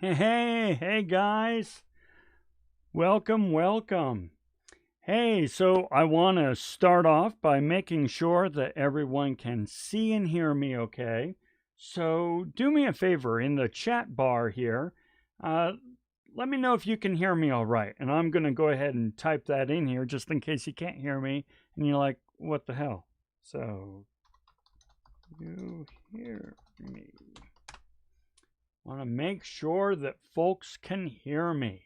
Hey guys, welcome. Hey, so I want to start off by making sure that everyone can see and hear me okay. So do me a favor in the chat bar here, let me know if you can hear me all right. And I'm going to go ahead and type that in here just in case you can't hear me and you're like, what the hell? So, you hear me. Want to make sure that folks can hear me.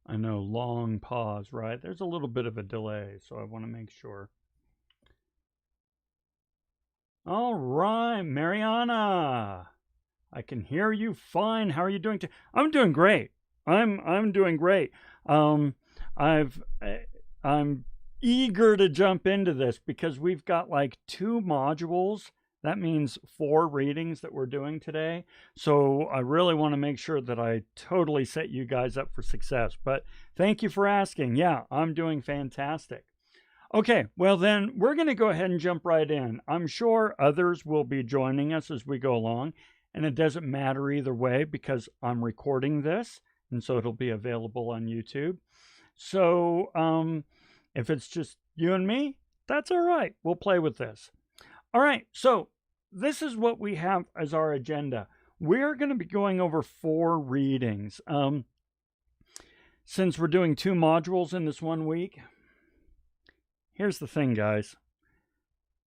I know, long pause, right? There's a little bit of a delay, so I want to make sure. All right, Mariana, I can hear you fine. How are you doing? I'm doing great. I'm doing great. I'm eager to jump into this because we've got like 2 modules. That means 4 readings that we're doing today. So I really want to make sure that I totally set you guys up for success. But thank you for asking. Yeah, I'm doing fantastic. Okay, well then we're going to go ahead and jump right in. I'm sure others will be joining us as we go along. And it doesn't matter either way because I'm recording this. And so it'll be available on YouTube. So if it's just you and me, that's all right. We'll play with this. All right, so this is what we have as our agenda. We're going to be going over 4 readings. Since we're doing 2 modules in this 1 week, here's the thing, guys.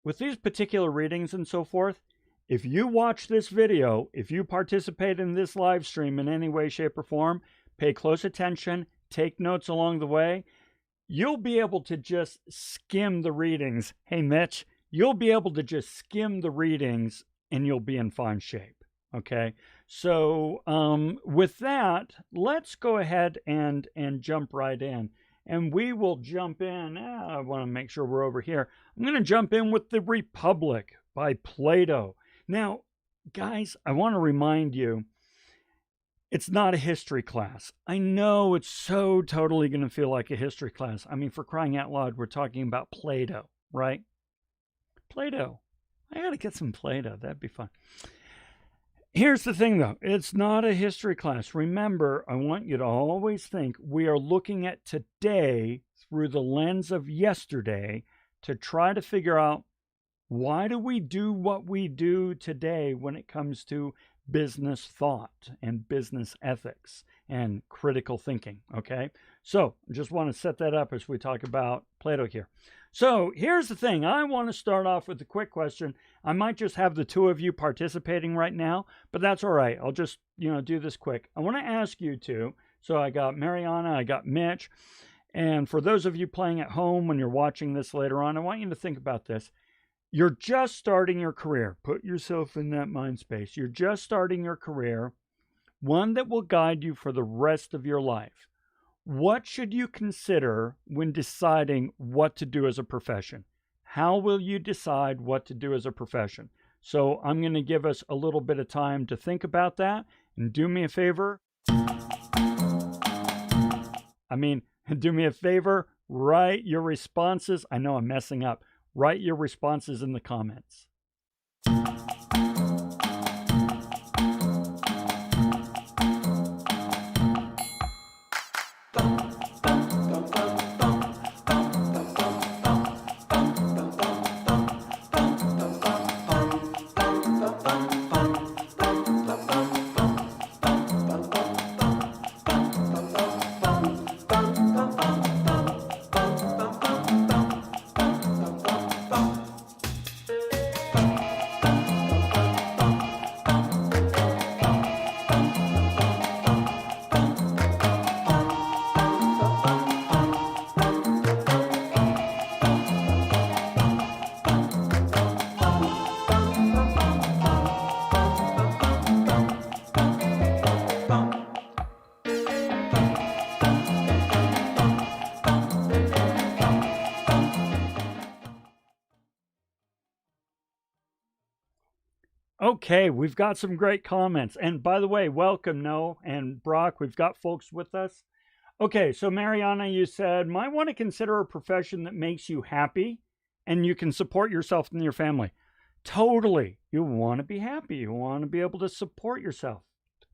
With these particular readings and so forth, if you watch this video, if you participate in this live stream in any way, shape, or form, pay close attention, take notes along the way, you'll be able to just skim the readings. Hey, Mitch, you'll be able to just skim the readings and you'll be in fine shape. Okay, so with that, let's go ahead and jump right in. And we will jump in. I want to make sure we're over here. I'm going to jump in with The Republic by Plato. Now, guys, I want to remind you, it's not a history class. I know it's so totally going to feel like a history class. I mean, for crying out loud, we're talking about Plato, right? Plato. I got to get some Plato. That'd be fun. Here's the thing, though. It's not a history class. Remember, I want you to always think we are looking at today through the lens of yesterday to try to figure out, why do we do what we do today when it comes to business thought and business ethics and critical thinking, okay? So I just want to set that up as we talk about Plato here. So here's the thing. I want to start off with a quick question. I might just have the 2 of you participating right now, but that's all right. I'll just, do this quick. I want to ask you 2. So I got Mariana, I got Mitch. And for those of you playing at home when you're watching this later on, I want you to think about this. You're just starting your career. Put yourself in that mind space. You're just starting your career, one that will guide you for the rest of your life. What should you consider when deciding what to do as a profession? How will you decide what to do as a profession? So I'm going to give us a little bit of time to think about that. And do me a favor. Do me a favor. Write your responses. I know I'm messing up. Write your responses in the comments. Okay, we've got some great comments. And by the way, welcome, Noah and Brock. We've got folks with us. Okay, so Mariana, you said, might want to consider a profession that makes you happy and you can support yourself and your family. Totally. You want to be happy. You want to be able to support yourself.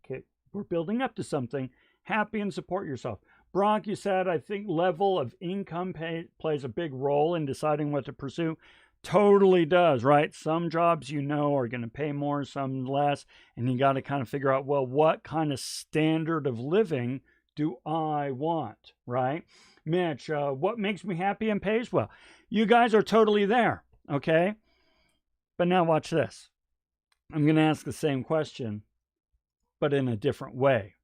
Okay, we're building up to something. Happy and support yourself. Brock, you said, I think level of income plays a big role in deciding what to pursue. Totally does, right? Some jobs you know are going to pay more, some less, and you got to kind of figure out, well, what kind of standard of living do I want, right? Mitch, what makes me happy and pays well? You guys are totally there, okay? But now watch this. I'm going to ask the same question, but in a different way.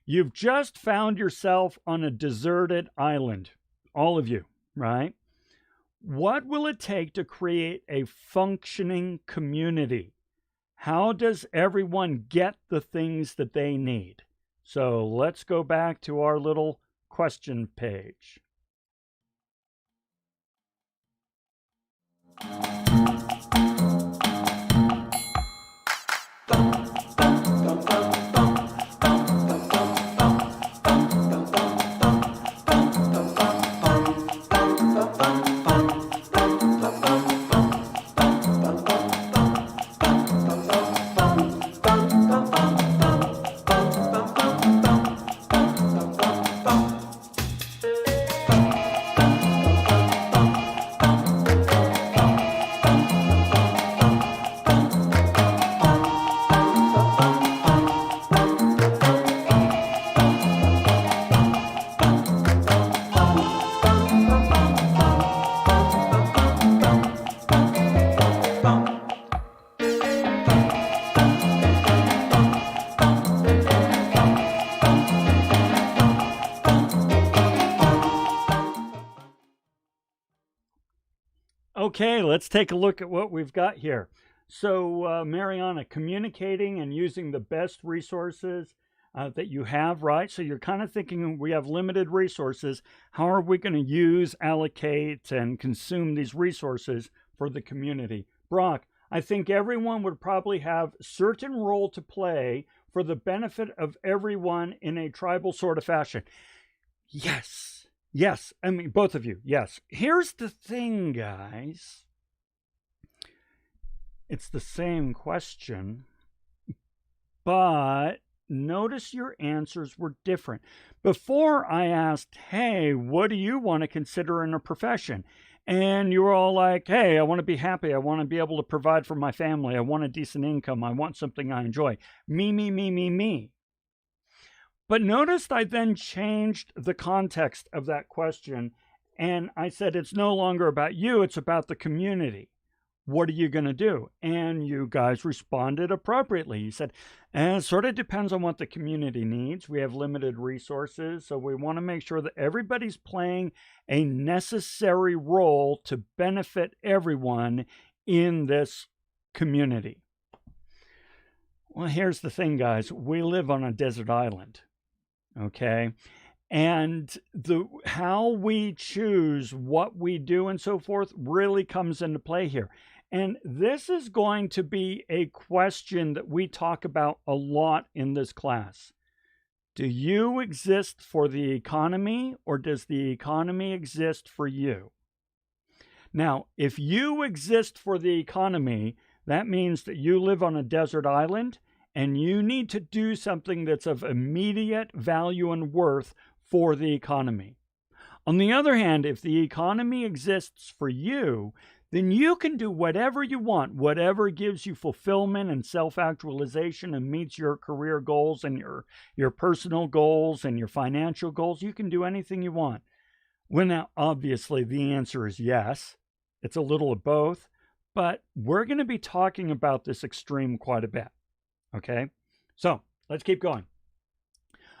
You've just found yourself on a deserted island, all of you, right? What will it take to create a functioning community? How does everyone get the things that they need? So let's go back to our little question page. Okay, let's take a look at what we've got here. So, Mariana, communicating and using the best resources that you have, right? So you're kind of thinking we have limited resources. How are we going to use, allocate, and consume these resources for the community? Brock, I think everyone would probably have certain role to play for the benefit of everyone in a tribal sort of fashion. Yes. Yes, I mean, both of you, yes. Here's the thing, guys. It's the same question, but notice your answers were different. Before I asked, hey, what do you want to consider in a profession? And you were all like, hey, I want to be happy. I want to be able to provide for my family. I want a decent income. I want something I enjoy. Me, me, me, me, me. But notice I then changed the context of that question, and I said it's no longer about you, it's about the community. What are you going to do? And you guys responded appropriately. You said, it sort of depends on what the community needs. We have limited resources, so we want to make sure that everybody's playing a necessary role to benefit everyone in this community. Well, here's the thing, guys. We live on a desert island. Okay, and how we choose what we do and so forth really comes into play here. And this is going to be a question that we talk about a lot in this class. Do you exist for the economy, or does the economy exist for you? Now, if you exist for the economy, that means that you live on a desert island and you need to do something that's of immediate value and worth for the economy. On the other hand, if the economy exists for you, then you can do whatever you want, whatever gives you fulfillment and self-actualization and meets your career goals and your personal goals and your financial goals. You can do anything you want. Well, now, obviously, the answer is yes. It's a little of both, but we're going to be talking about this extreme quite a bit. Okay, so let's keep going.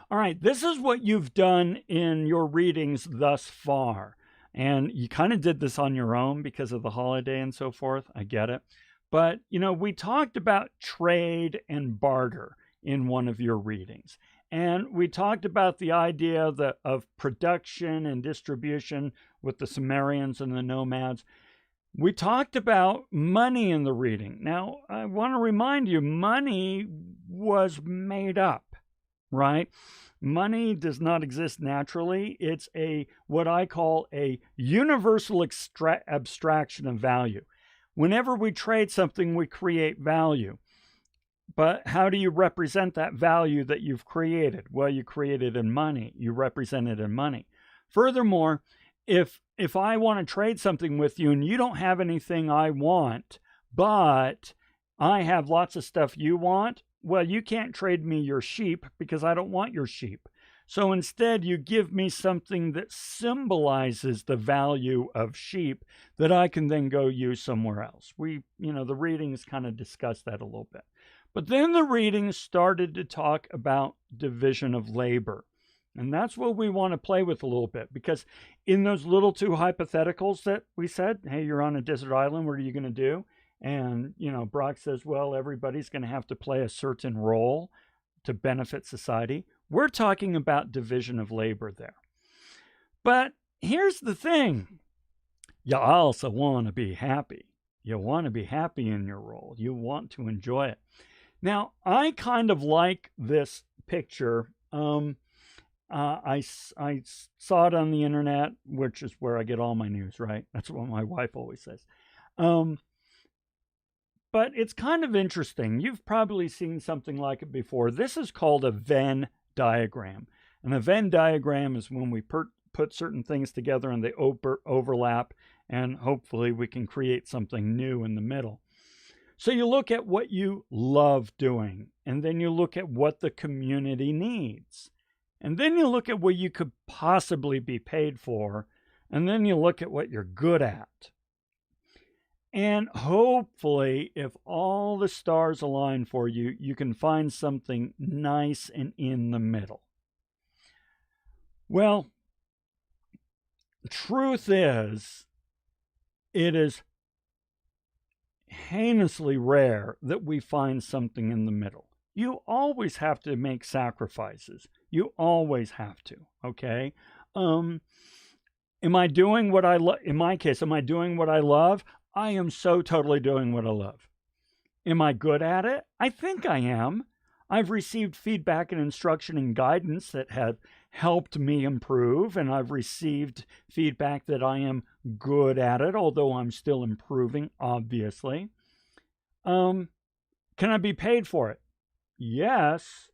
All right, this is what you've done in your readings thus far. And you kind of did this on your own because of the holiday and so forth. I get it. But, you know, we talked about trade and barter in one of your readings. And we talked about the idea of production and distribution with the Sumerians and the nomads. We talked about money in the reading. Now, I want to remind you, money was made up, right? Money does not exist naturally. It's what I call a universal abstraction of value. Whenever we trade something, we create value. But how do you represent that value that you've created? Well, you create it in money. You represent it in money. Furthermore, if I want to trade something with you and you don't have anything I want, but I have lots of stuff you want, well, you can't trade me your sheep because I don't want your sheep. So instead, you give me something that symbolizes the value of sheep that I can then go use somewhere else. The readings kind of discuss that a little bit. But then the readings started to talk about division of labor. And that's what we want to play with a little bit, because in those little two hypotheticals that we said, hey, you're on a desert island, what are you going to do? And, Brock says, well, everybody's going to have to play a certain role to benefit society. We're talking about division of labor there. But here's the thing. You also want to be happy. You want to be happy in your role. You want to enjoy it. Now, I kind of like this picture. I saw it on the internet, which is where I get all my news, right? That's what my wife always says. But it's kind of interesting. You've probably seen something like it before. This is called a Venn diagram. And a Venn diagram is when we put certain things together and they overlap, and hopefully we can create something new in the middle. So you look at what you love doing, and then you look at what the community needs. And then you look at what you could possibly be paid for, and then you look at what you're good at. And hopefully, if all the stars align for you, you can find something nice and in the middle. Well, the truth is, it is heinously rare that we find something in the middle. You always have to make sacrifices. You always have to, okay? Am I doing what I love? In my case, am I doing what I love? I am so totally doing what I love. Am I good at it? I think I am. I've received feedback and instruction and guidance that have helped me improve, and I've received feedback that I am good at it, although I'm still improving, obviously. Can I be paid for it? Yes,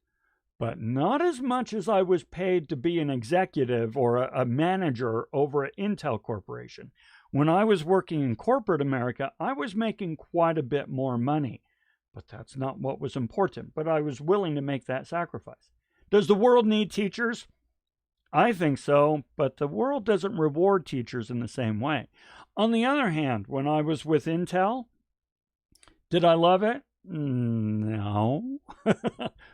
but not as much as I was paid to be an executive or a manager over at Intel Corporation. When I was working in corporate America, I was making quite a bit more money, but that's not what was important. But I was willing to make that sacrifice. Does the world need teachers? I think so, but the world doesn't reward teachers in the same way. On the other hand, when I was with Intel, did I love it? No.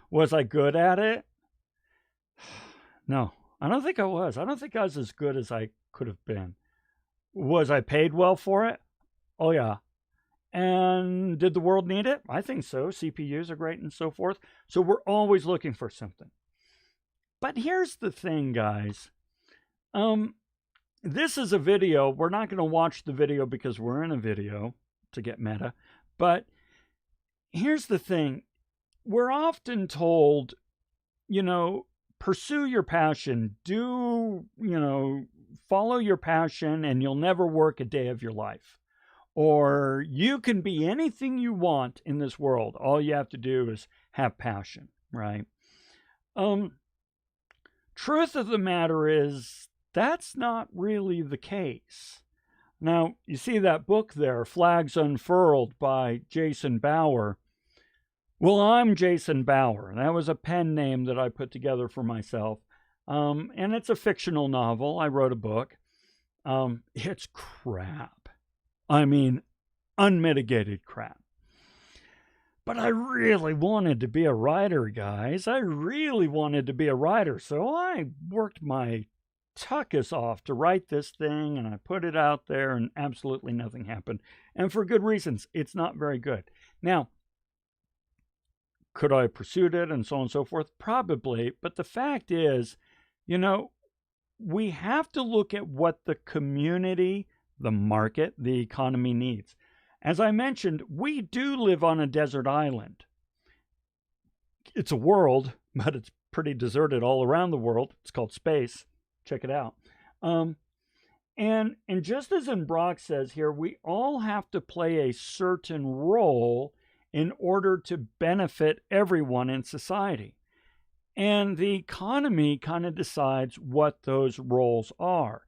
Was I good at it? No, I don't think I was. I don't think I was as good as I could have been. Was I paid well for it? Oh, yeah. And did the world need it? I think so. CPUs are great and so forth. So we're always looking for something. But here's the thing, guys. This is a video. We're not going to watch the video because we're in a video to get meta. But here's the thing. We're often told, pursue your passion. Follow your passion and you'll never work a day of your life. Or you can be anything you want in this world. All you have to do is have passion, right? Truth of the matter is, that's not really the case. Now, you see that book there, Flags Unfurled by Jason Bauer. Well, I'm Jason Bauer. That was a pen name that I put together for myself. And it's a fictional novel. I wrote a book. It's crap. I mean, unmitigated crap. But I really wanted to be a writer, guys. I really wanted to be a writer. So I worked my tuckus off to write this thing, and I put it out there, and absolutely nothing happened. And for good reasons. It's not very good. Now, could I have pursued it and so on and so forth? Probably. But the fact is, we have to look at what the community the market, the economy needs. As I mentioned, we do live on a desert island. It's a world, but it's pretty deserted all around the world. It's called space. Check it out. And just as in Brock says here, we all have to play a certain role in order to benefit everyone in society. And the economy kind of decides what those roles are.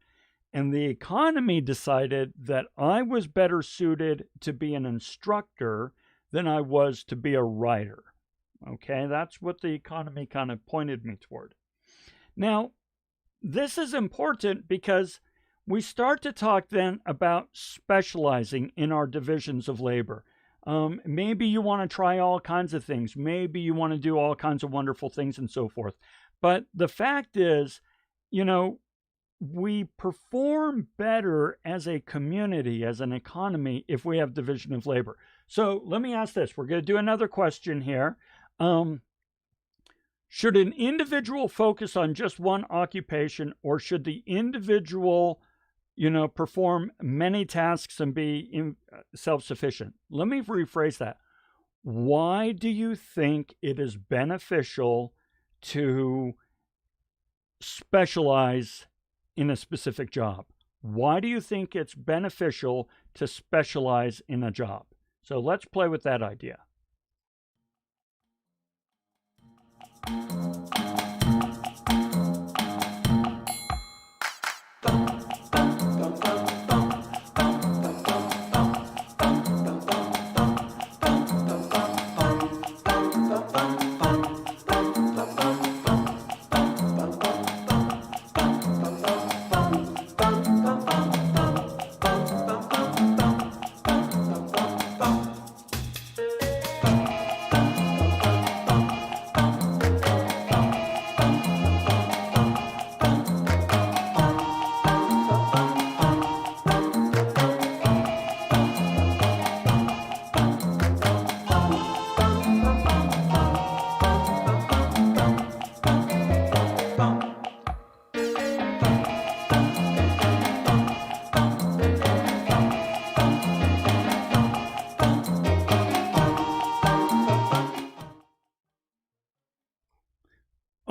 And the economy decided that I was better suited to be an instructor than I was to be a writer. Okay, that's what the economy kind of pointed me toward. Now, this is important because we start to talk then about specializing in our divisions of labor. Maybe you want to try all kinds of things. Maybe you want to do all kinds of wonderful things and so forth. But the fact is, we perform better as a community, as an economy, if we have division of labor. So let me ask this. We're going to do another question here. Should an individual focus on just one occupation, or should the individual, perform many tasks and be self-sufficient? Let me rephrase that. Why do you think it is beneficial to specialize in a specific job? Why do you think it's beneficial to specialize in a job? So let's play with that idea.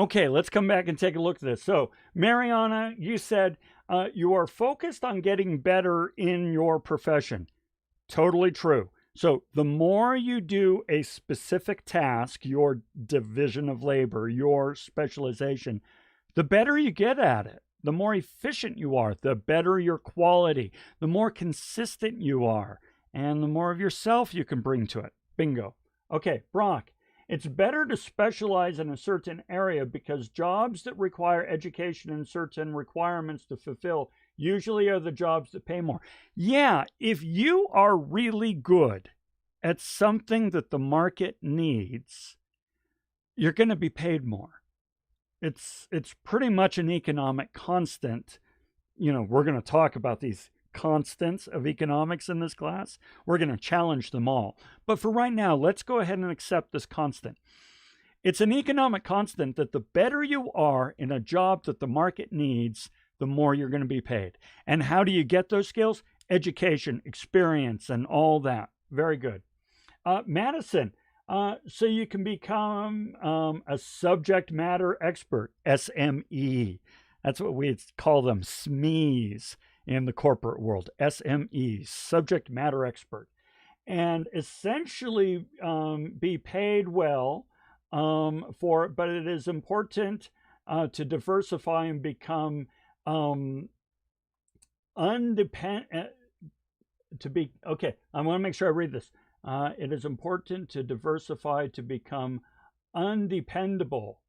Okay, let's come back and take a look at this. So, Mariana, you said you are focused on getting better in your profession. Totally true. So, the more you do a specific task, your division of labor, your specialization, the better you get at it. The more efficient you are, the better your quality, the more consistent you are, and the more of yourself you can bring to it. Bingo. Okay, Brock. It's better to specialize in a certain area because jobs that require education and certain requirements to fulfill usually are the jobs that pay more. Yeah, if you are really good at something that the market needs, you're going to be paid more. It's pretty much an economic constant. We're going to talk about these constants of economics in this class. We're going to challenge them all. But for right now, let's go ahead and accept this constant. It's an economic constant that the better you are in a job that the market needs, the more you're going to be paid. And how do you get those skills? Education, experience, and all that. Very good. Madison, so you can become a subject matter expert, SME. That's what we call them, SMEs. In the corporate world, SMEs, subject matter expert, and essentially be paid well for it. But it is important to diversify and become independent. Okay, I want to make sure I read this. It is important to diversify to become undependable.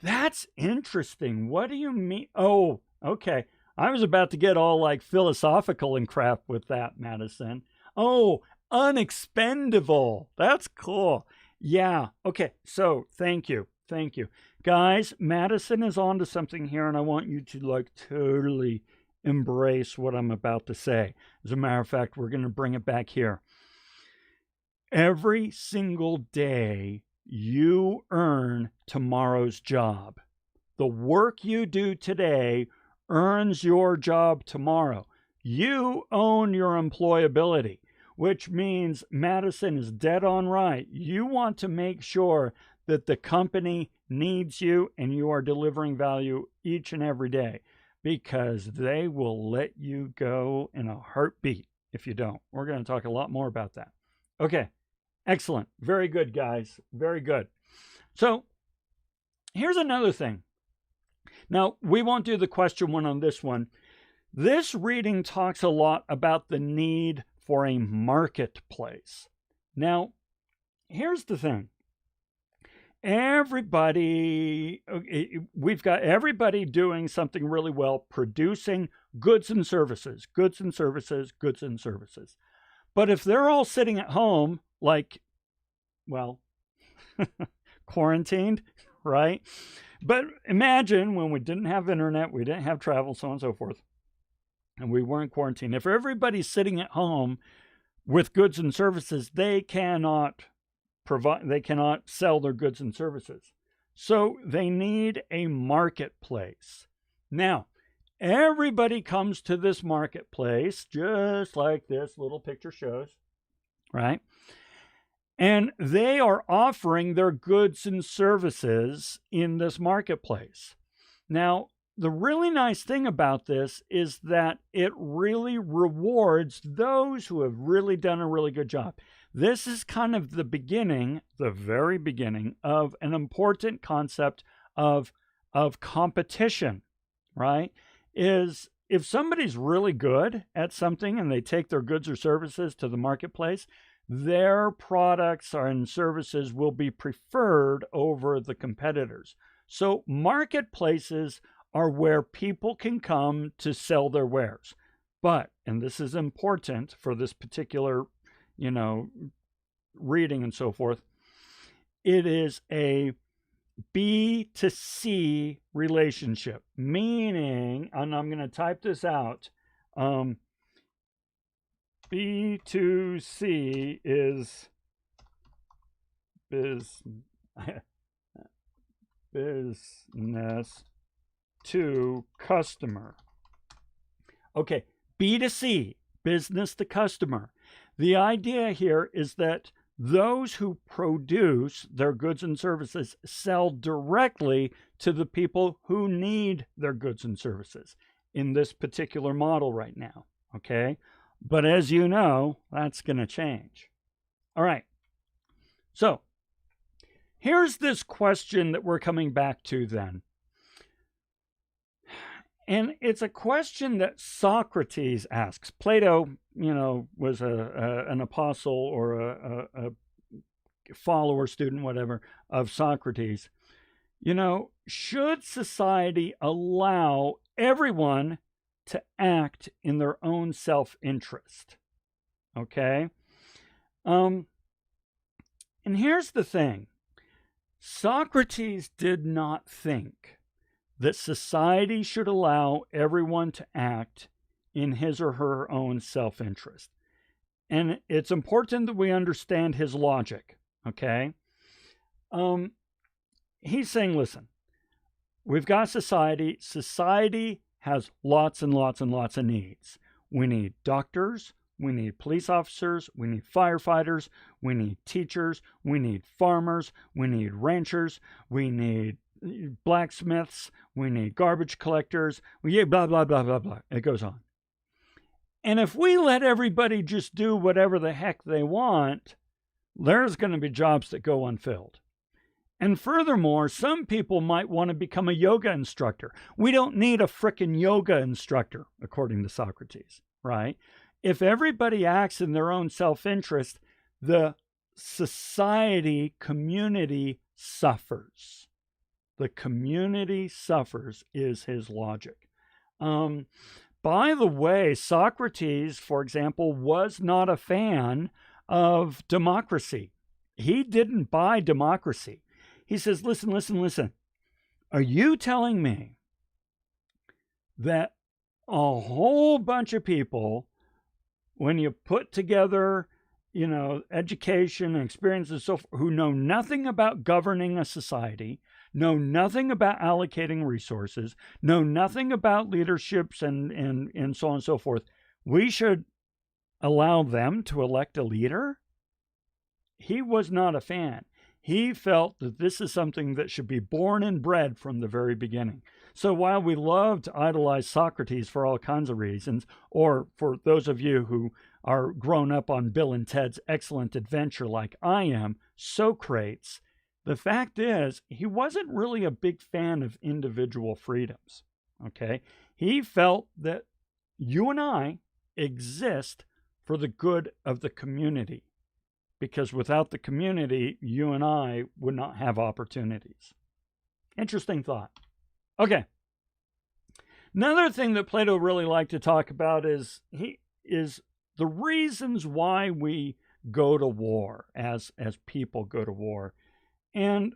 That's interesting. What do you mean? Oh, okay. I was about to get all like philosophical and crap with that, Madison. Oh, unexpendable. That's cool. Yeah. Okay. So thank you. Thank you. Guys, Madison is onto something here, and I want you to like totally embrace what I'm about to say. As a matter of fact, we're going to bring it back here. Every single day, you earn tomorrow's job. The work you do today earns your job tomorrow. You own your employability, which means Madison is dead on right. You want to make sure that the company needs you and you are delivering value each and every day, because they will let you go in a heartbeat if you don't. We're going to talk a lot more about that. Okay, excellent. Very good, guys. Very good. So here's another thing. Now, we won't do the question one on this one. This reading talks a lot about the need for a marketplace. Now, here's the thing. We've got everybody doing something really well, producing goods and services, goods and services, goods and services. But if they're all sitting at home, like, well, quarantined, right? But imagine when we didn't have internet, we didn't have travel, so on and so forth, and we weren't quarantined. If everybody's sitting at home with goods and services, they cannot sell their goods and services. So they need a marketplace. Now, everybody comes to this marketplace just like this little picture shows, right? And they are offering their goods and services in this marketplace. Now, the really nice thing about this is that it really rewards those who have really done a really good job. This is kind of the beginning, the very beginning of an important concept of competition, right? Is if somebody's really good at something and they take their goods or services to the marketplace, their products and services will be preferred over the competitors. So marketplaces are where people can come to sell their wares. But, and this is important for this particular, reading and so forth, it is a B to C relationship, meaning, and I'm going to type this out, B to C is business to customer. Okay, B to C, business to customer. The idea here is that those who produce their goods and services sell directly to the people who need their goods and services in this particular model right now, okay? But as you know, that's going to change. All right. So here's this question that we're coming back to then. And it's a question that Socrates asks. Plato, was an apostle or a follower, student, whatever, of Socrates. Should society allow everyone to act in their own self-interest? Okay? And here's the thing. Socrates did not think that society should allow everyone to act in his or her own self-interest. And it's important that we understand his logic, okay? He's saying, listen, we've got society. Society has lots and lots and lots of needs. We need doctors, we need police officers, we need firefighters, we need teachers, we need farmers, we need ranchers, we need blacksmiths, we need garbage collectors, blah, blah, blah, blah, blah. It goes on. And if we let everybody just do whatever the heck they want, there's going to be jobs that go unfilled. And furthermore, some people might want to become a yoga instructor. We don't need a frickin' yoga instructor, according to Socrates, right? If everybody acts in their own self-interest, the society, community suffers. The community suffers is his logic. By the way, Socrates, for example, was not a fan of democracy. He didn't buy democracy. He says, listen. Are you telling me that a whole bunch of people, when you put together, education and experience and so forth, who know nothing about governing a society, know nothing about allocating resources, know nothing about leaderships and so on and so forth, we should allow them to elect a leader? He was not a fan. He felt that this is something that should be born and bred from the very beginning. So while we love to idolize Socrates for all kinds of reasons, or for those of you who are grown up on Bill and Ted's Excellent Adventure like I am, Socrates, the fact is he wasn't really a big fan of individual freedoms. Okay? He felt that you and I exist for the good of the community, because without the community, you and I would not have opportunities. Interesting thought. Okay. Another thing that Plato really liked to talk about is the reasons why we go to war, as people go to war. And,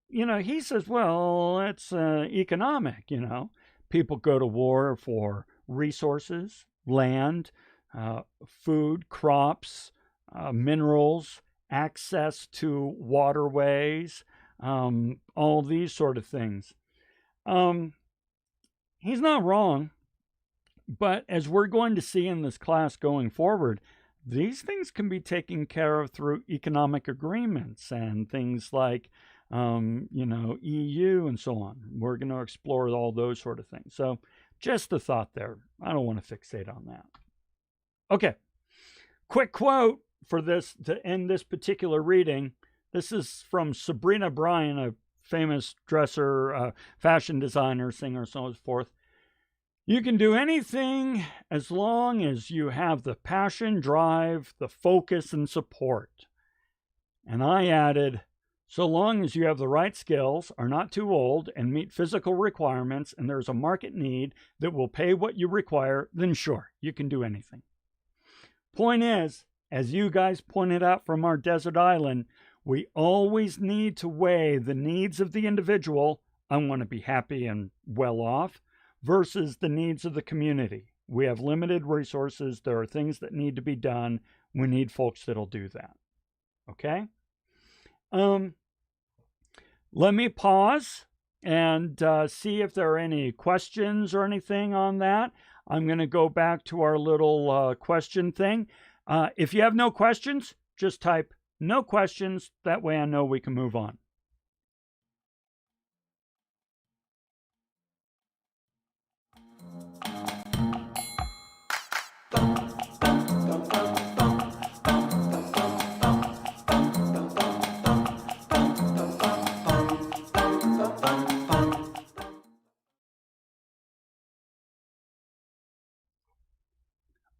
he says, well, it's economic, People go to war for resources, land, food, crops, minerals, access to waterways, all these sort of things. He's not wrong, but as we're going to see in this class going forward, these things can be taken care of through economic agreements and things like, EU and so on. We're going to explore all those sort of things. So just a thought there. I don't want to fixate on that. Okay. Quick quote for this to end this particular reading. This is from Sabrina Bryan, a famous dresser, fashion designer, singer, so forth. You can do anything as long as you have the passion, drive, the focus, and support. And I added, so long as you have the right skills, are not too old, and meet physical requirements, and there's a market need that will pay what you require, then sure, you can do anything. Point is, as you guys pointed out from our desert island, we always need to weigh the needs of the individual, I want to be happy and well off, versus the needs of the community. We have limited resources. There are things that need to be done. We need folks that'll do that. Okay? Let me pause and see if there are any questions or anything on that. I'm going to go back to our little question thing. If you have no questions, just type no questions. That way I know we can move on.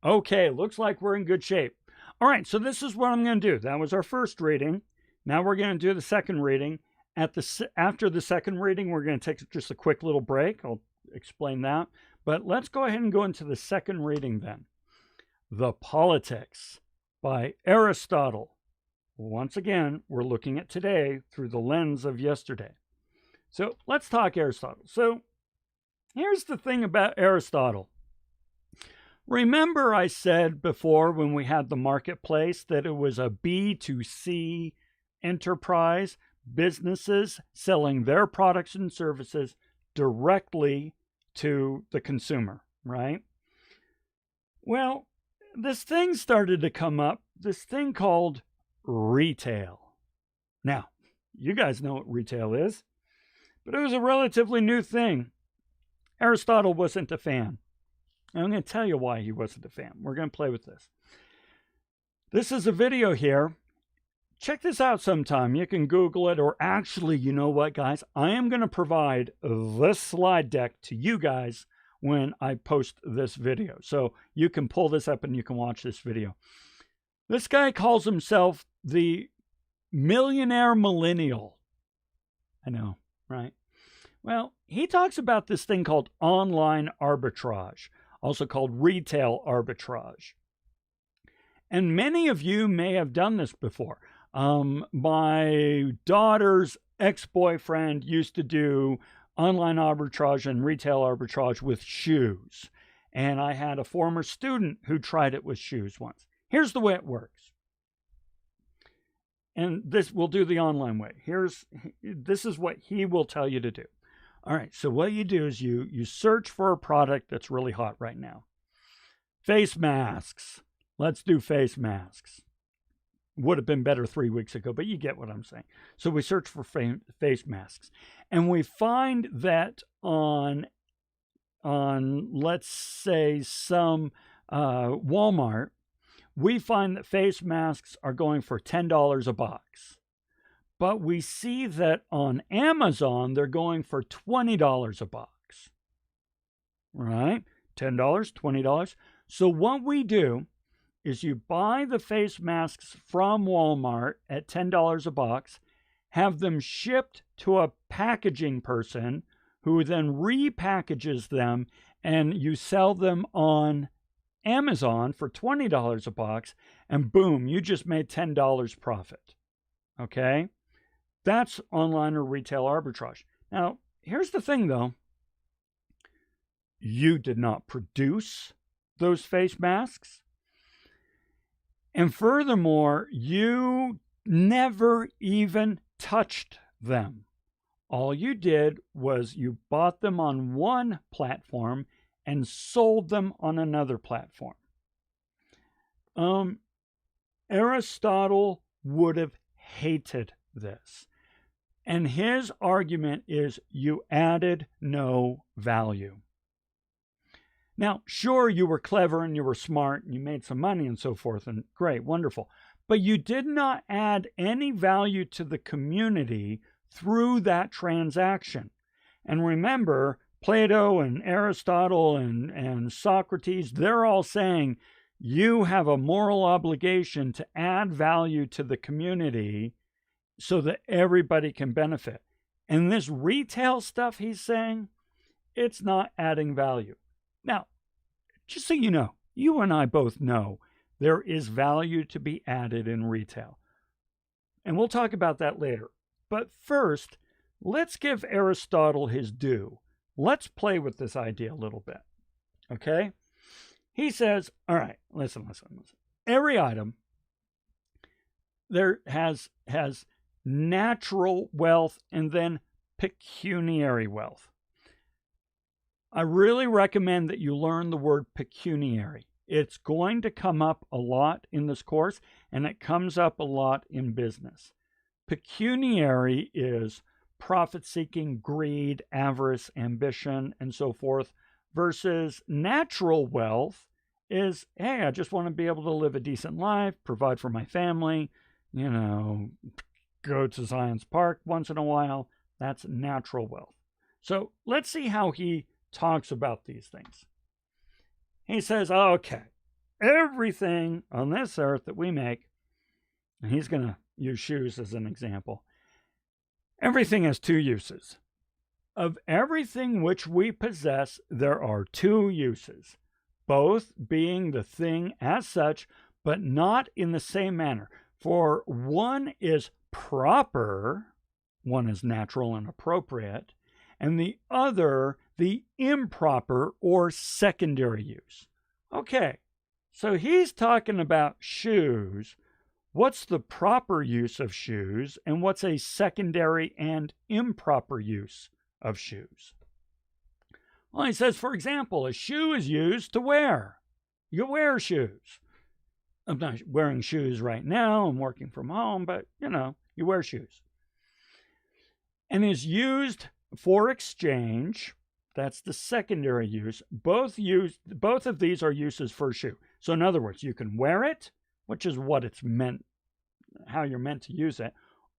Okay, looks like we're in good shape. All right, so this is what I'm going to do. That was our first reading. Now we're going to do the second reading. After the second reading, we're going to take just a quick little break. I'll explain that. But let's go ahead and go into the second reading then. The Politics by Aristotle. Once again, we're looking at today through the lens of yesterday. So let's talk Aristotle. So here's the thing about Aristotle. Remember I said before when we had the marketplace that it was a B2C enterprise, businesses selling their products and services directly to the consumer, right? Well, this thing started to come up, this thing called retail. Now, you guys know what retail is, but it was a relatively new thing. Aristotle wasn't a fan. I'm going to tell you why he wasn't a fan. We're going to play with this. This is a video here. Check this out sometime. You can Google it, or actually, you know what, guys? I am going to provide this slide deck to you guys when I post this video. So you can pull this up and you can watch this video. This guy calls himself the millionaire millennial. I know, right? Well, he talks about this thing called online arbitrage, also called retail arbitrage. And many of you may have done this before. My daughter's ex-boyfriend used to do online arbitrage and retail arbitrage with shoes. And I had a former student who tried it with shoes once. Here's the way it works. And this, we'll do the online way. This is what he will tell you to do. All right, so what you do is you search for a product that's really hot right now. Face masks. Let's do face masks. Would have been better 3 weeks ago, but you get what I'm saying. So we search for face masks, and we find that on let's say some Walmart, we find that face masks are going for $10 a box. But we see that on Amazon, they're going for $20 a box. Right? $10, $20. So what we do is you buy the face masks from Walmart at $10 a box, have them shipped to a packaging person who then repackages them, and you sell them on Amazon for $20 a box, and boom, you just made $10 profit. Okay? That's online or retail arbitrage. Now, here's the thing though. You did not produce those face masks. And furthermore, you never even touched them. All you did was you bought them on one platform and sold them on another platform. Aristotle would have hated this. And his argument is you added no value. Now, sure, you were clever and you were smart and you made some money and so forth, and great, wonderful. But you did not add any value to the community through that transaction. And remember, Plato and Aristotle and Socrates, they're all saying you have a moral obligation to add value to the community so that everybody can benefit. And this retail stuff he's saying, it's not adding value. Now, just so you know, you and I both know there is value to be added in retail. And we'll talk about that later. But first, let's give Aristotle his due. Let's play with this idea a little bit. Okay? He says, all right, listen. Every item there has natural wealth and then pecuniary wealth. I really recommend that you learn the word pecuniary. It's going to come up a lot in this course, and it comes up a lot in business. Pecuniary is profit-seeking, greed, avarice, ambition, and so forth, versus natural wealth is, hey, I just want to be able to live a decent life, provide for my family, go to Science Park once in a while. That's natural wealth. So let's see how he talks about these things. He says, okay, everything on this earth that we make, and he's going to use shoes as an example, everything has two uses. Of everything which we possess, there are two uses, both being the thing as such, but not in the same manner. For one is proper, one is natural and appropriate, and the other, the improper or secondary use. Okay, so he's talking about shoes. What's the proper use of shoes, and what's a secondary and improper use of shoes? Well, he says, for example, a shoe is used to wear. You wear shoes. I'm not wearing shoes right now. I'm working from home, but, you wear shoes. And is used for exchange. That's the secondary use. Both of these are uses for a shoe. So in other words, you can wear it, which is what it's meant, how you're meant to use it,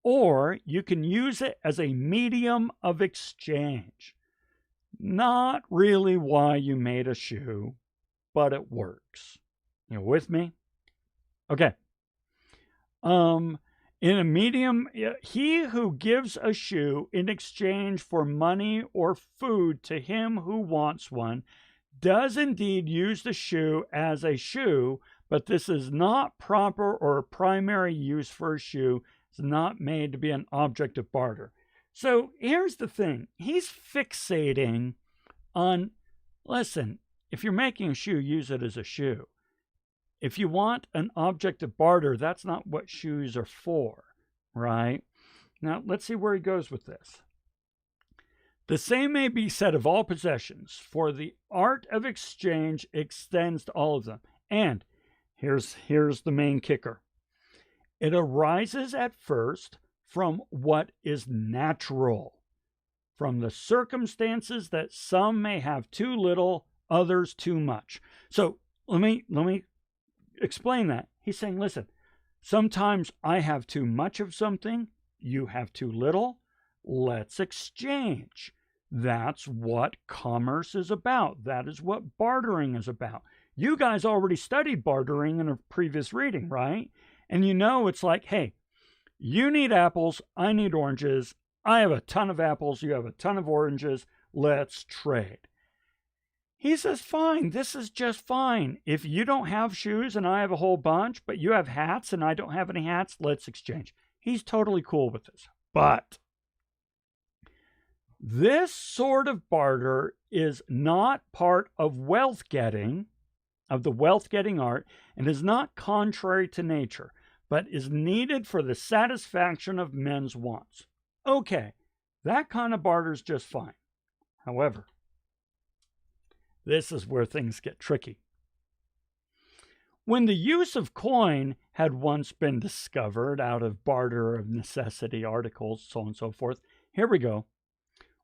or you can use it as a medium of exchange. Not really why you made a shoe, but it works. You with me? Okay. In a medium, he who gives a shoe in exchange for money or food to him who wants one does indeed use the shoe as a shoe, but this is not proper or primary use for a shoe. It's not made to be an object of barter. So here's the thing. He's fixating on, listen, if you're making a shoe, use it as a shoe. If you want an object of barter, that's not what shoes are for, right? Now, let's see where he goes with this. The same may be said of all possessions, for the art of exchange extends to all of them. And here's the main kicker. It arises at first from what is natural, from the circumstances that some may have too little, others too much. So let me explain that. He's saying, listen, sometimes I have too much of something, you have too little. Let's exchange. That's what commerce is about. That is what bartering is about. You guys already studied bartering in a previous reading, right? And you know it's like, hey, you need apples, I need oranges. I have a ton of apples, you have a ton of oranges. Let's trade. He says, fine, this is just fine. If you don't have shoes and I have a whole bunch, but you have hats and I don't have any hats, let's exchange. He's totally cool with this. But this sort of barter is not part of wealth getting, of the wealth getting art, and is not contrary to nature, but is needed for the satisfaction of men's wants. Okay, that kind of barter is just fine. However, this is where things get tricky. When the use of coin had once been discovered out of barter of necessity articles, so on and so forth, here we go.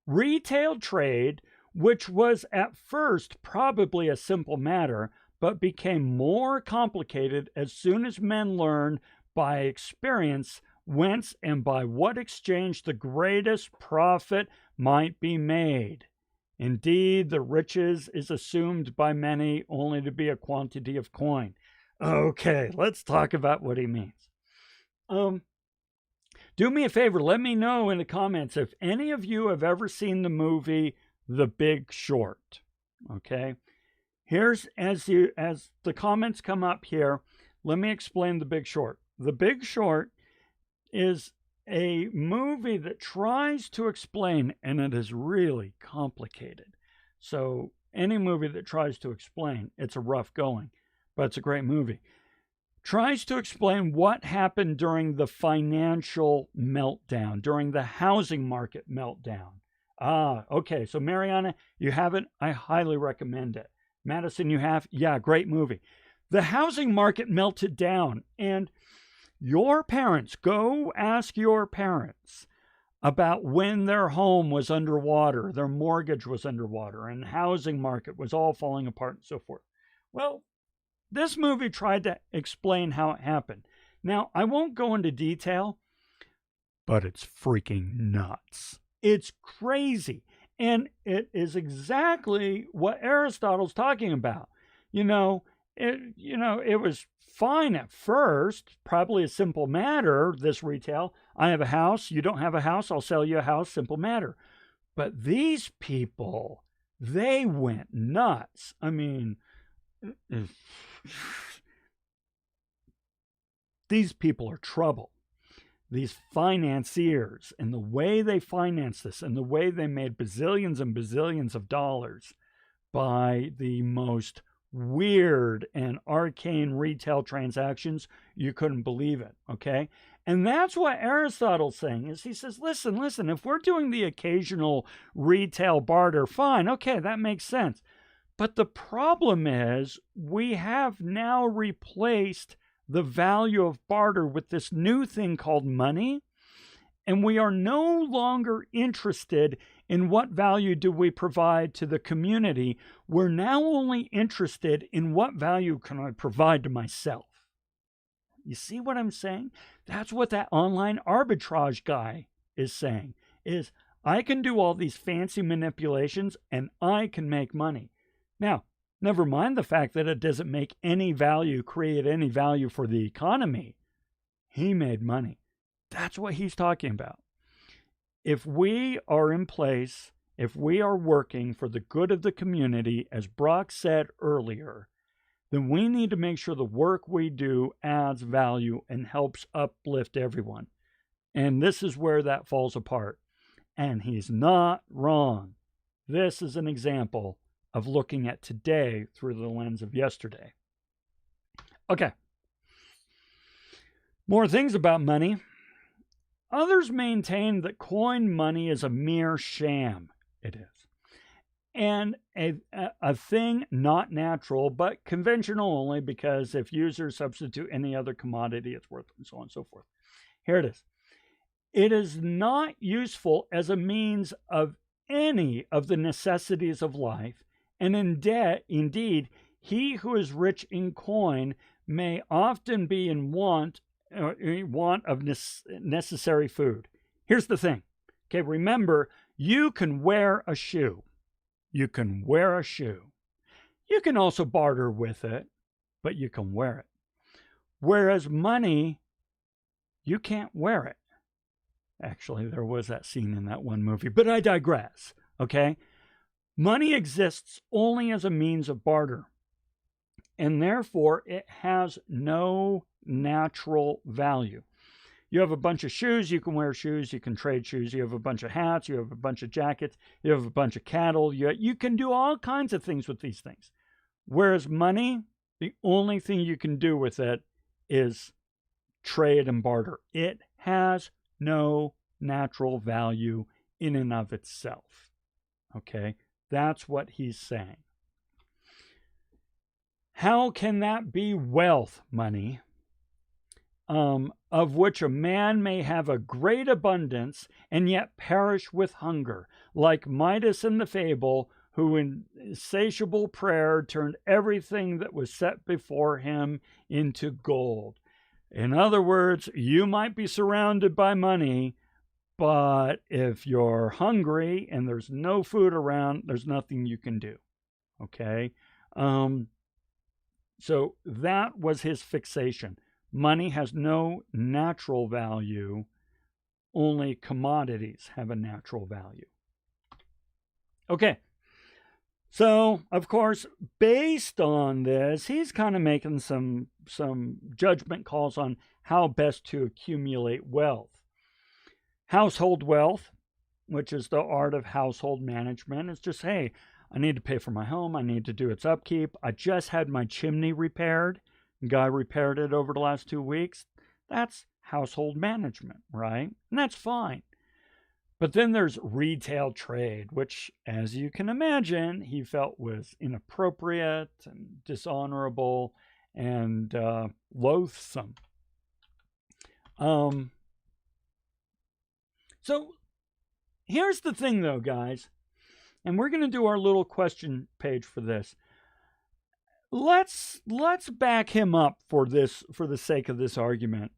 Retail trade, which was at first probably a simple matter, but became more complicated as soon as men learned by experience whence and by what exchange the greatest profit might be made. Indeed, the riches is assumed by many only to be a quantity of coin. Okay, let's talk about what he means. Do me a favor, let me know in the comments if any of you have ever seen the movie The Big Short. Okay? Here's, as the comments come up here, let me explain The Big Short. The Big Short is a movie that tries to explain, and it is really complicated. So any movie that tries to explain, it's a rough going, but it's a great movie. Tries to explain what happened during the financial meltdown, during the housing market meltdown. Okay, so Mariana, you haven't? I highly recommend it. Madison, you have? Yeah, great movie. The housing market melted down, and your parents, go ask your parents about when their home was underwater, their mortgage was underwater, and the housing market was all falling apart and so forth. Well, this movie tried to explain how it happened. Now, I won't go into detail, but it's freaking nuts. It's crazy. And it is exactly what Aristotle's talking about. It was fine at first, probably a simple matter, this retail. I have a house, you don't have a house, I'll sell you a house, simple matter. But these people, they went nuts. I mean, these people are trouble. These financiers, and the way they financed this, and the way they made bazillions and bazillions of dollars by the most weird and arcane retail transactions, you couldn't believe it, okay? And that's what Aristotle's saying, is he says, listen, if we're doing the occasional retail barter, fine, okay, that makes sense. But the problem is we have now replaced the value of barter with this new thing called money, and we are no longer interested in what value do we provide to the community. We're now only interested in what value can I provide to myself. You see what I'm saying? That's what that online arbitrage guy is saying, is I can do all these fancy manipulations and I can make money. Now, never mind the fact that it doesn't make any value, create any value for the economy. He made money. That's what he's talking about. If we are in place, if we are working for the good of the community, as Brock said earlier, then we need to make sure the work we do adds value and helps uplift everyone. And this is where that falls apart. And he's not wrong. This is an example of looking at today through the lens of yesterday. Okay. More things about money. Others maintain that coin money is a mere sham. It is. And a thing not natural, but conventional only, because if users substitute any other commodity, it's worth, and so on and so forth. Here it is. It is not useful as a means of any of the necessities of life, and indeed, he who is rich in coin may often be in want of necessary food. Here's the thing. Okay, remember, you can wear a shoe. You can wear a shoe. You can also barter with it, but you can wear it. Whereas money, you can't wear it. Actually, there was that scene in that one movie, but I digress, okay? Money exists only as a means of barter, and therefore it has no natural value. You have a bunch of shoes, you can wear shoes, you can trade shoes. You have a bunch of hats, you have a bunch of jackets, you have a bunch of cattle. You can do all kinds of things with these things. Whereas money, the only thing you can do with it is trade and barter. It has no natural value in and of itself. Okay, that's what he's saying. How can that be wealth, money? Of which a man may have a great abundance and yet perish with hunger, like Midas in the fable, who in insatiable prayer turned everything that was set before him into gold. In other words, you might be surrounded by money, but if you're hungry and there's no food around, there's nothing you can do. Okay? So that was his fixation. Money has no natural value. Only commodities have a natural value. Okay. So, of course, based on this, he's kind of making some judgment calls on how best to accumulate wealth. Household wealth, which is the art of household management, is just, hey, I need to pay for my home. I need to do its upkeep. I just had my chimney repaired. Guy repaired it over the last 2 weeks. That's household management, right? And that's fine. But then there's retail trade, which, as you can imagine, he felt was inappropriate and dishonorable and loathsome. So here's the thing, though, guys, and we're going to do our little question page for this. Let's back him up for the sake of this argument.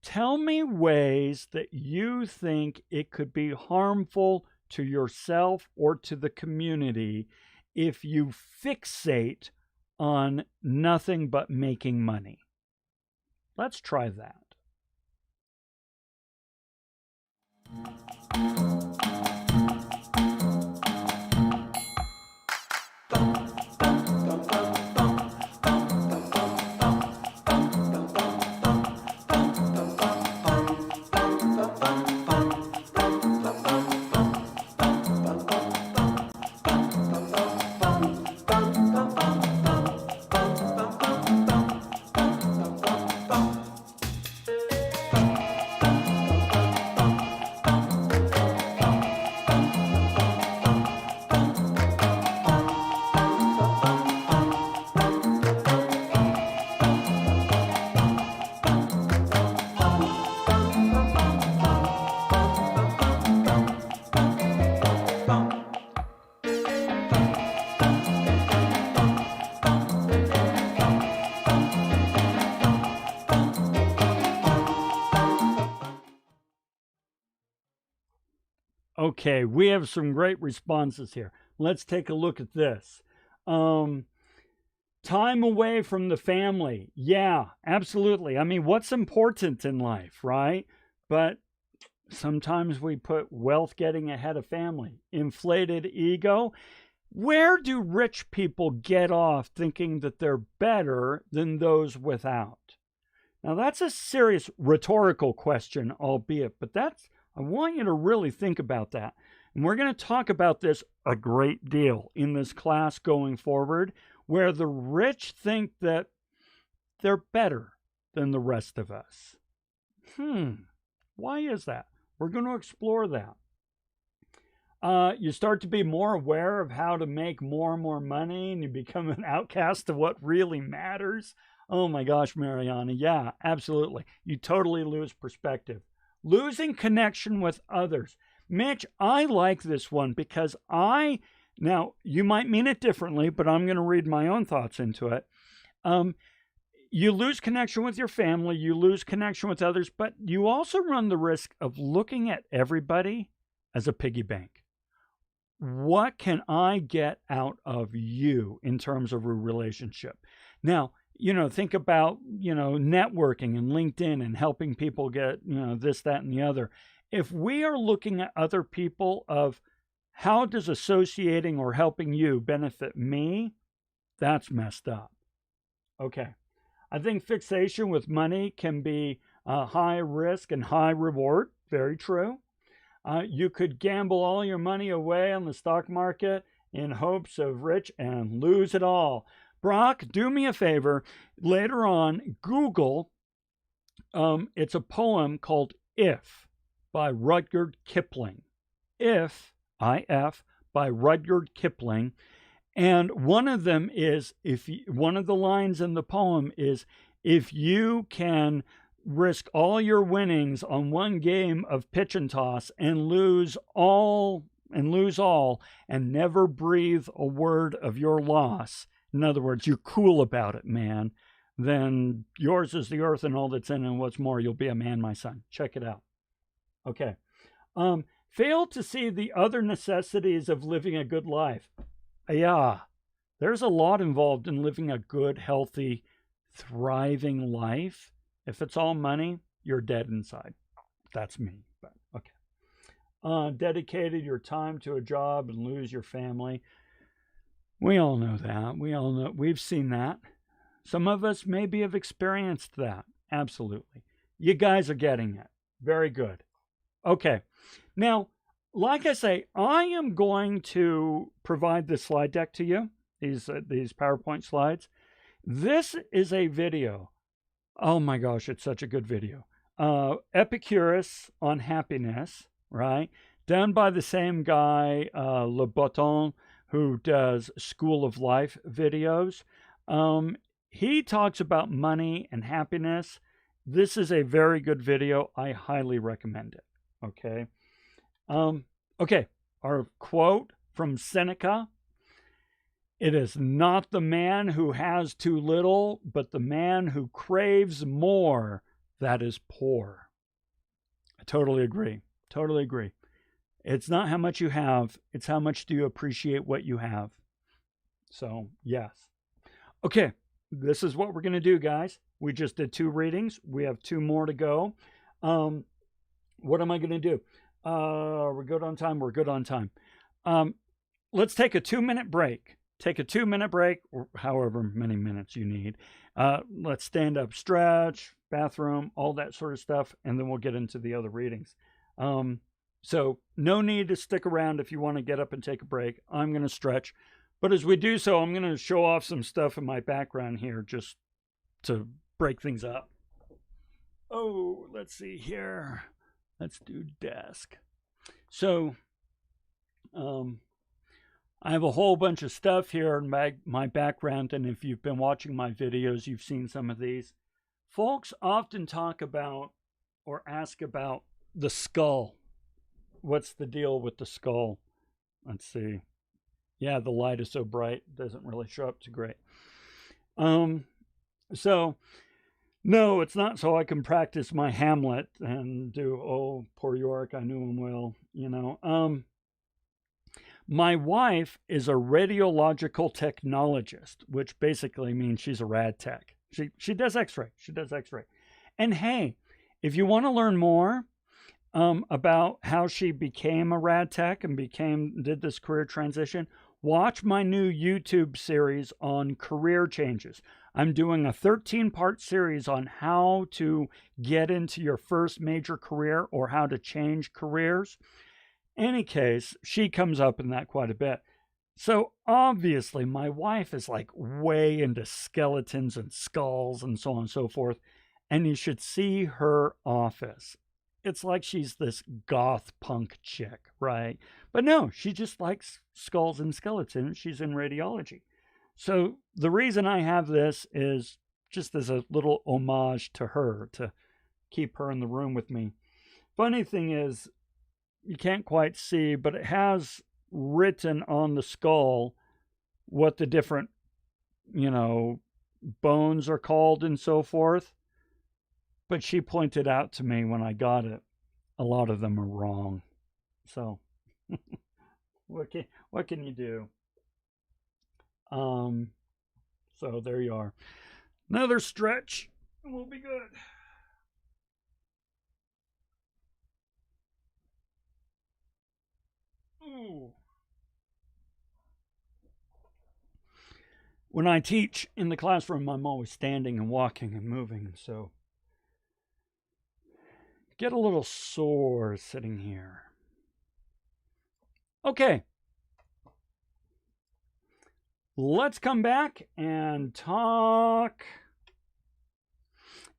Tell me ways that you think it could be harmful to yourself or to the community if you fixate on nothing but making money. Let's try that. Okay, we have some great responses here. Let's take a look at this. Time away from the family. Yeah, absolutely. I mean, what's important in life, right? But sometimes we put wealth getting ahead of family. Inflated ego. Where do rich people get off thinking that they're better than those without? Now, that's a serious rhetorical question, albeit, but I want you to really think about that. And we're going to talk about this a great deal in this class going forward, where the rich think that they're better than the rest of us. Why is that? We're going to explore that. You start to be more aware of how to make more and more money, and you become an outcast to what really matters. Oh my gosh, Mariana. Yeah, absolutely. You totally lose perspective. Losing connection with others. Mitch, I like this one because now you might mean it differently, but I'm going to read my own thoughts into it. You lose connection with your family, you lose connection with others, but you also run the risk of looking at everybody as a piggy bank. What can I get out of you in terms of a relationship? Now, think about, networking and LinkedIn and helping people get, this, that, and the other. If we are looking at other people of how does associating or helping you benefit me, that's messed up. Okay. I think fixation with money can be high risk and high reward. Very true. You could gamble all your money away on the stock market in hopes of rich and lose it all. Brock, do me a favor. Later on, Google, it's a poem called If by Rudyard Kipling. If, I-F, by Rudyard Kipling. And one of them is, one of the lines in the poem is, if you can risk all your winnings on one game of pitch and toss and lose all and never breathe a word of your loss, in other words, you're cool about it, man, then yours is the earth and all that's in it, and what's more, you'll be a man, my son. Check it out. Okay. Fail to see the other necessities of living a good life. Yeah, there's a lot involved in living a good, healthy, thriving life. If it's all money, you're dead inside. That's me, but okay. Dedicated your time to a job and lose your family. We all know that. We've seen that. Some of us maybe have experienced that. Absolutely. You guys are getting it. Very good. Okay. Now, like I say, I am going to provide this slide deck to you, these PowerPoint slides. This is a video. Oh my gosh, it's such a good video. Epicurus on happiness, right? Done by the same guy, Le Breton, who does School of Life videos. He talks about money and happiness. This is a very good video. I highly recommend it. Okay. Okay, our quote from Seneca. It is not the man who has too little, but the man who craves more that is poor. I totally agree. Totally agree. It's not how much you have, it's how much do you appreciate what you have. So, yes. Okay, this is what we're going to do, guys. We just did 2 readings. We have 2 more to go. What am I going to do? We're good on time. We're good on time. Let's take a 2-minute break. Take a 2-minute break, or however many minutes you need. Let's stand up, stretch, bathroom, all that sort of stuff, and then we'll get into the other readings. So no need to stick around if you want to get up and take a break. I'm going to stretch. But as we do so, I'm going to show off some stuff in my background here just to break things up. Oh, let's see here. Let's do desk. So, I have a whole bunch of stuff here in my background, and if you've been watching my videos, you've seen some of these. Folks often talk about or ask about the skull. What's the deal with the skull? Let's see. Yeah, the light is so bright, it doesn't really show up too great. So, no, it's not so I can practice my Hamlet and do, oh, poor York, I knew him well, you know. My wife is a radiological technologist, which basically means she's a rad tech. She does x-ray. She does x-ray. And hey, if you want to learn more about how she became a rad tech and did this career transition, watch my new YouTube series on career changes. I'm doing a 13-part series on how to get into your first major career or how to change careers. Any case, she comes up in that quite a bit. So obviously my wife is like way into skeletons and skulls and so on and so forth. And you should see her office. It's like she's this goth punk chick, right? But no, she just likes skulls and skeletons. She's in radiology. So the reason I have this is just as a little homage to her, to keep her in the room with me. Funny thing is, you can't quite see, but it has written on the skull what the different, bones are called and so forth. But she pointed out to me when I got it, a lot of them are wrong. So what can you do? So there you are. Another stretch and we'll be good. Ooh. When I teach in the classroom, I'm always standing and walking and moving, so get a little sore sitting here. Okay. Let's come back and talk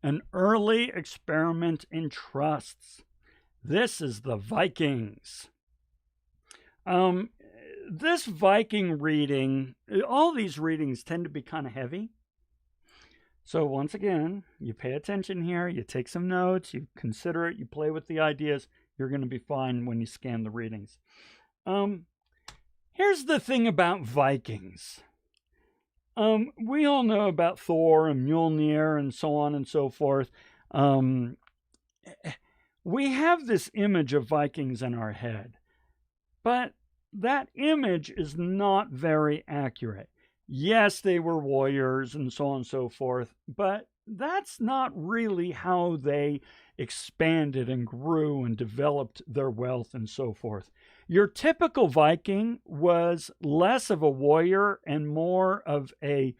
an early experiment in trusts. This is the Vikings. This Viking reading, all these readings tend to be kind of heavy. So once again, you pay attention here, you take some notes, you consider it, you play with the ideas, you're going to be fine when you scan the readings. Here's the thing about Vikings. We all know about Thor and Mjolnir and so on and so forth. We have this image of Vikings in our head, but that image is not very accurate. Yes, they were warriors and so on and so forth, but that's not really how they expanded and grew and developed their wealth and so forth. Your typical Viking was less of a warrior and more of a,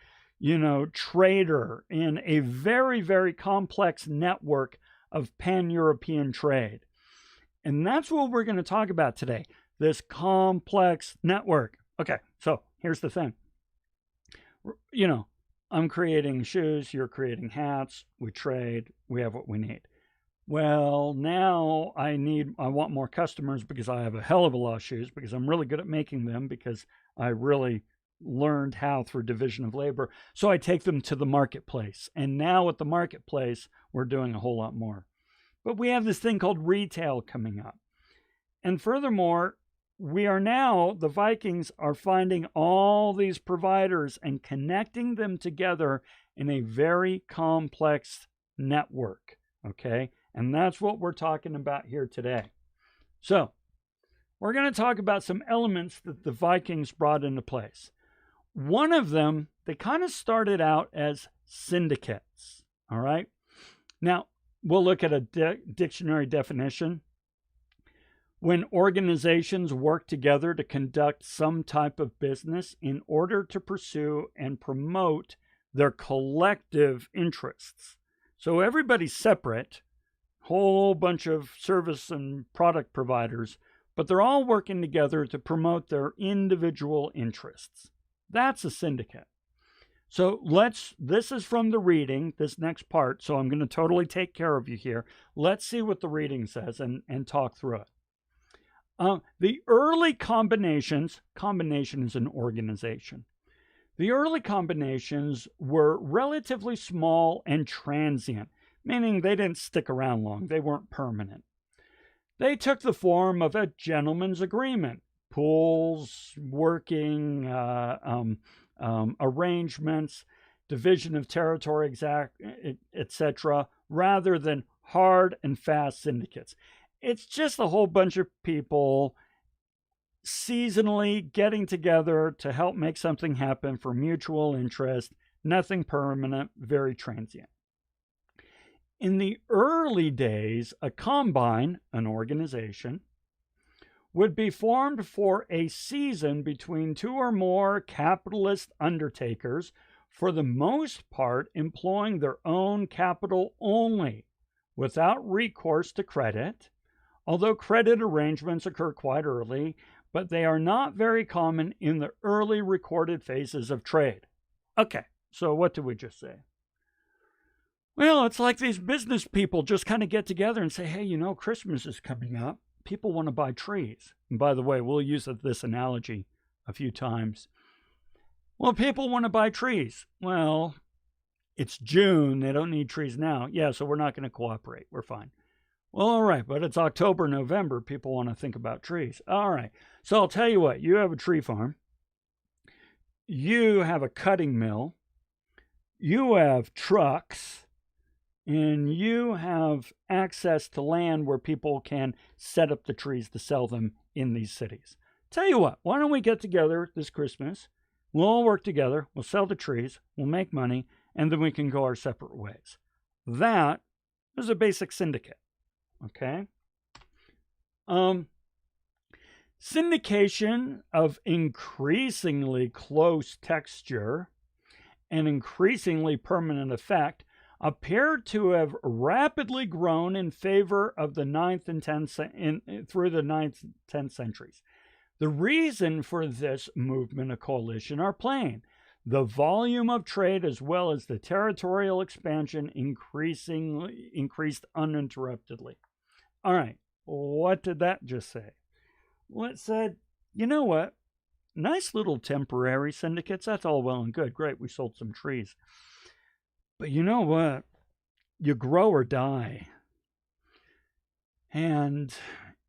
trader in a very, very complex network of pan-European trade. And that's what we're going to talk about today, this complex network. Okay, so here's the thing. I'm creating shoes, you're creating hats, we trade, we have what we need. Well, now I want more customers because I have a hell of a lot of shoes, because I'm really good at making them, because I really learned how through division of labor. So I take them to the marketplace. And now at the marketplace, we're doing a whole lot more. But we have this thing called retail coming up. And furthermore, the Vikings are finding all these providers and connecting them together in a very complex network. Okay? And that's what we're talking about here today. So, we're going to talk about some elements that the Vikings brought into place. One of them, they kind of started out as syndicates. All right? Now, we'll look at a dictionary definition. When organizations work together to conduct some type of business in order to pursue and promote their collective interests. So everybody's separate, whole bunch of service and product providers, but they're all working together to promote their individual interests. That's a syndicate. So this is from the reading, this next part, so I'm going to totally take care of you here. Let's see what the reading says and talk through it. The early combination is an organization. The early combinations were relatively small and transient, meaning they didn't stick around long. They weren't permanent. They took the form of a gentleman's agreement, pools, working arrangements, division of territory, etc., rather than hard and fast syndicates. It's just a whole bunch of people seasonally getting together to help make something happen for mutual interest, nothing permanent, very transient. In the early days, a combine, an organization, would be formed for a season between two or more capitalist undertakers, for the most part employing their own capital only, without recourse to credit, although credit arrangements occur quite early, but they are not very common in the early recorded phases of trade. Okay, so what did we just say? Well, it's like these business people just kind of get together and say, hey, Christmas is coming up. people want to buy trees. And by the way, we'll use this analogy a few times. Well, people want to buy trees. Well, it's June. They don't need trees now. Yeah, so we're not going to cooperate. We're fine. Well, all right, but it's October, November. People want to think about trees. All right. So I'll tell you what. You have a tree farm. You have a cutting mill. You have trucks. And you have access to land where people can set up the trees to sell them in these cities. Tell you what. Why don't we get together this Christmas? We'll all work together. We'll sell the trees. We'll make money. And then we can go our separate ways. That is a basic syndicate. Okay. Syndication of increasingly close texture and increasingly permanent effect appeared to have rapidly grown in favor of the 9th and 10th through the 9th and 10th centuries. The reason for this movement of coalition are plain. The volume of trade as well as the territorial expansion increased uninterruptedly. All right, what did that just say? Well, it said, you know what? Nice little temporary syndicates, that's all well and good. Great, we sold some trees. But you know what? You grow or die. And,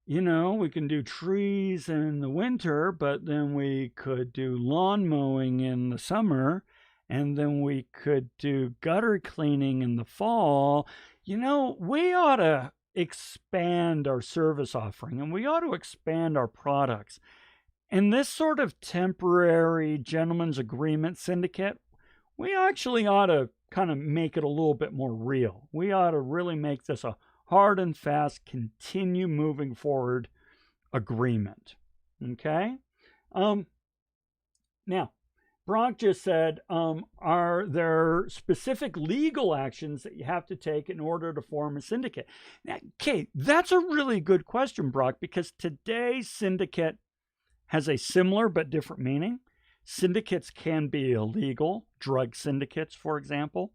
you know, we can do trees in the winter, but then we could do lawn mowing in the summer, and then we could do gutter cleaning in the fall. You know, we ought to expand our service offering, and we ought to expand our products. And this sort of temporary gentleman's agreement syndicate, we actually ought to kind of make it a little bit more real. We ought to really make this a hard and fast, continue moving forward agreement. Okay? Now, Brock just said, are there specific legal actions that you have to take in order to form a syndicate? Now, okay, that's a really good question, Brock, because today's syndicate has a similar but different meaning. Syndicates can be illegal, drug syndicates, for example.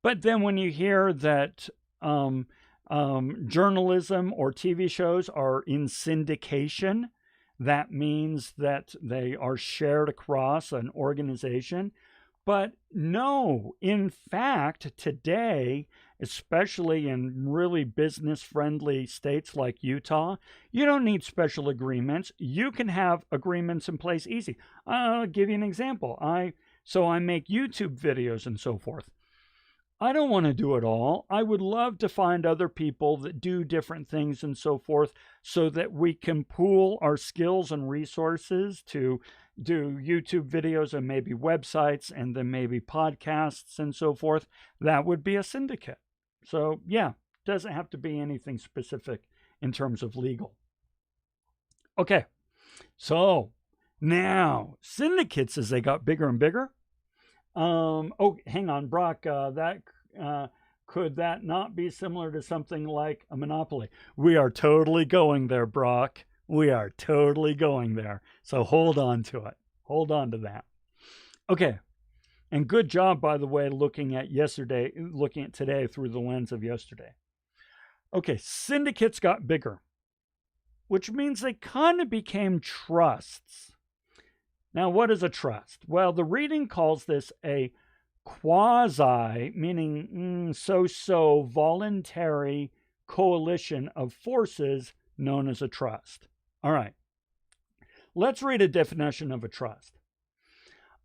But then when you hear that journalism or TV shows are in syndication, that means that they are shared across an organization. But no, in fact, today, especially in really business-friendly states like Utah, you don't need special agreements. You can have agreements in place easy. I'll give you an example. I make YouTube videos and so forth. I don't want to do it all. I would love to find other people that do different things and so forth so that we can pool our skills and resources to do YouTube videos and maybe websites and then maybe podcasts and so forth. That would be a syndicate. So yeah, doesn't have to be anything specific in terms of legal. Okay, so now syndicates, as they got bigger and bigger, oh, hang on, Brock, could that not be similar to something like a monopoly? We are totally going there, Brock. We are totally going there. So hold on to it. Hold on to that. Okay. And good job, by the way, looking at today through the lens of yesterday. Okay, syndicates got bigger, which means they kind of became trusts. Now, what is a trust? Well, the reading calls this a quasi, meaning so-so voluntary coalition of forces known as a trust. All right, let's read a definition of a trust.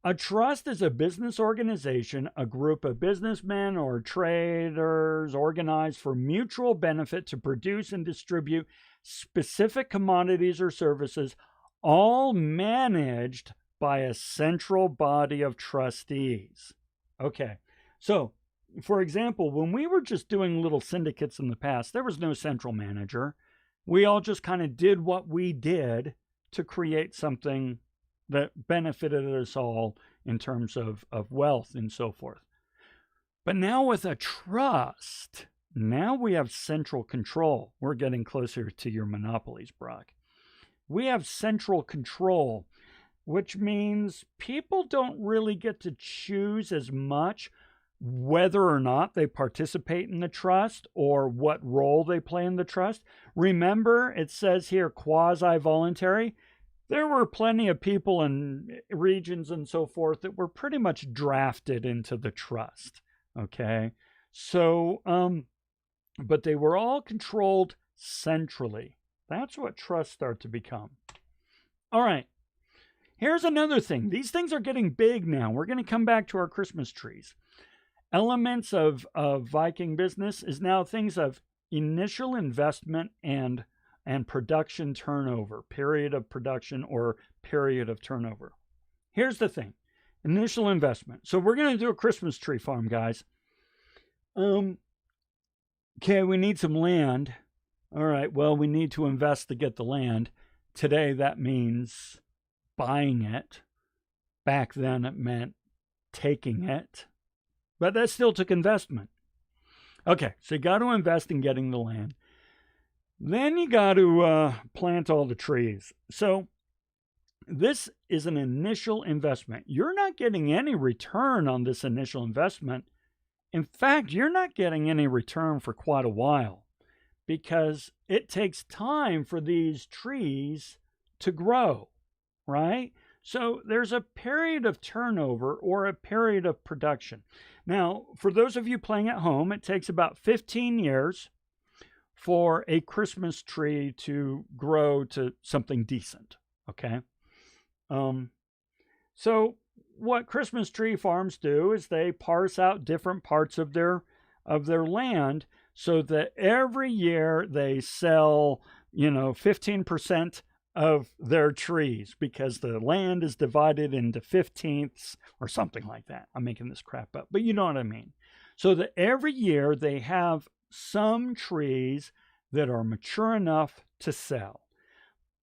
A trust is a business organization, a group of businessmen or traders organized for mutual benefit to produce and distribute specific commodities or services, all managed by a central body of trustees. Okay, so for example, when we were just doing little syndicates in the past, there was no central manager. We all just kind of did what we did to create something that benefited us all in terms of wealth and so forth. But now with a trust, now we have central control. We're getting closer to your monopolies, Brock. We have central control, which means people don't really get to choose as much whether or not they participate in the trust or what role they play in the trust. Remember, it says here quasi-voluntary. There were plenty of people in regions and so forth that were pretty much drafted into the trust. Okay, so but they were all controlled centrally. That's what trusts start to become. All right, here's another thing. These things are getting big now. We're going to come back to our Christmas trees. Elements of Viking business is now things of initial investment and production turnover, period of production or period of turnover. Here's the thing. Initial investment. So we're going to do a Christmas tree farm, guys. Okay, we need some land. All right, well, we need to invest to get the land. Today, that means buying it. Back then, it meant taking it. But that still took investment. Okay, so you got to invest in getting the land. Then you got to plant all the trees. So this is an initial investment. You're not getting any return on this initial investment. In fact, you're not getting any return for quite a while because it takes time for these trees to grow, right? So there's a period of turnover or a period of production. Now, for those of you playing at home, it takes about 15 years for a Christmas tree to grow to something decent, okay? So what Christmas tree farms do is they parse out different parts of their land so that every year they sell, 15% of their trees because the land is divided into 15ths or something like that. I'm making this crap up, but you know what I mean. So that every year they have some trees that are mature enough to sell.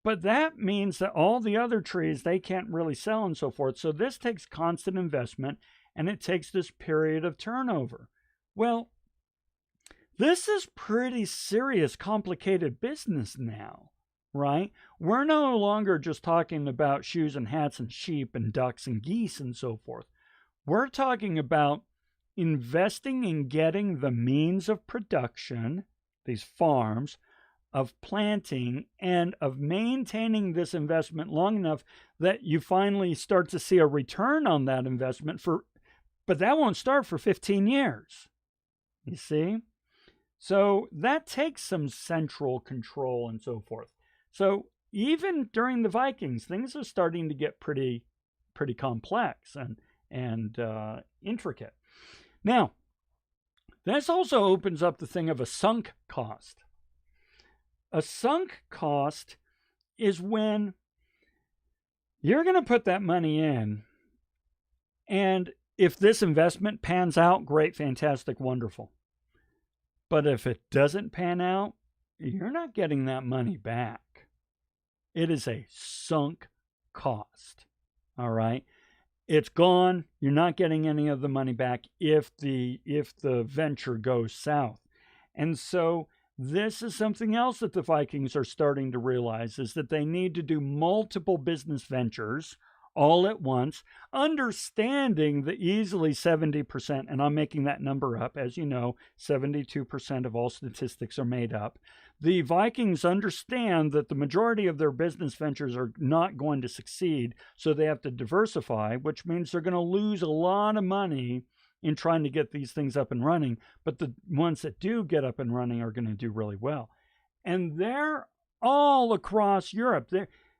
But that means that all the other trees, they can't really sell and so forth. So this takes constant investment and it takes this period of turnover. Well, this is pretty serious, complicated business now, right? We're no longer just talking about shoes and hats and sheep and ducks and geese and so forth. We're talking about investing in getting the means of production, these farms, of planting and of maintaining this investment long enough that you finally start to see a return on that investment but that won't start for 15 years. You see? So that takes some central control and so forth. So even during the Vikings, things are starting to get pretty complex and intricate. Now, this also opens up the thing of a sunk cost. A sunk cost is when you're going to put that money in, and if this investment pans out, great, fantastic, wonderful. But if it doesn't pan out, you're not getting that money back. It is a sunk cost, all right? It's gone. You're not getting any of the money back if the venture goes south. And so this is something else that the Vikings are starting to realize, is that they need to do multiple business ventures all at once, understanding that easily 70%, and I'm making that number up, as you know, 72% of all statistics are made up. The Vikings understand that the majority of their business ventures are not going to succeed, so they have to diversify, which means they're going to lose a lot of money in trying to get these things up and running, but the ones that do get up and running are going to do really well. And they're all across Europe.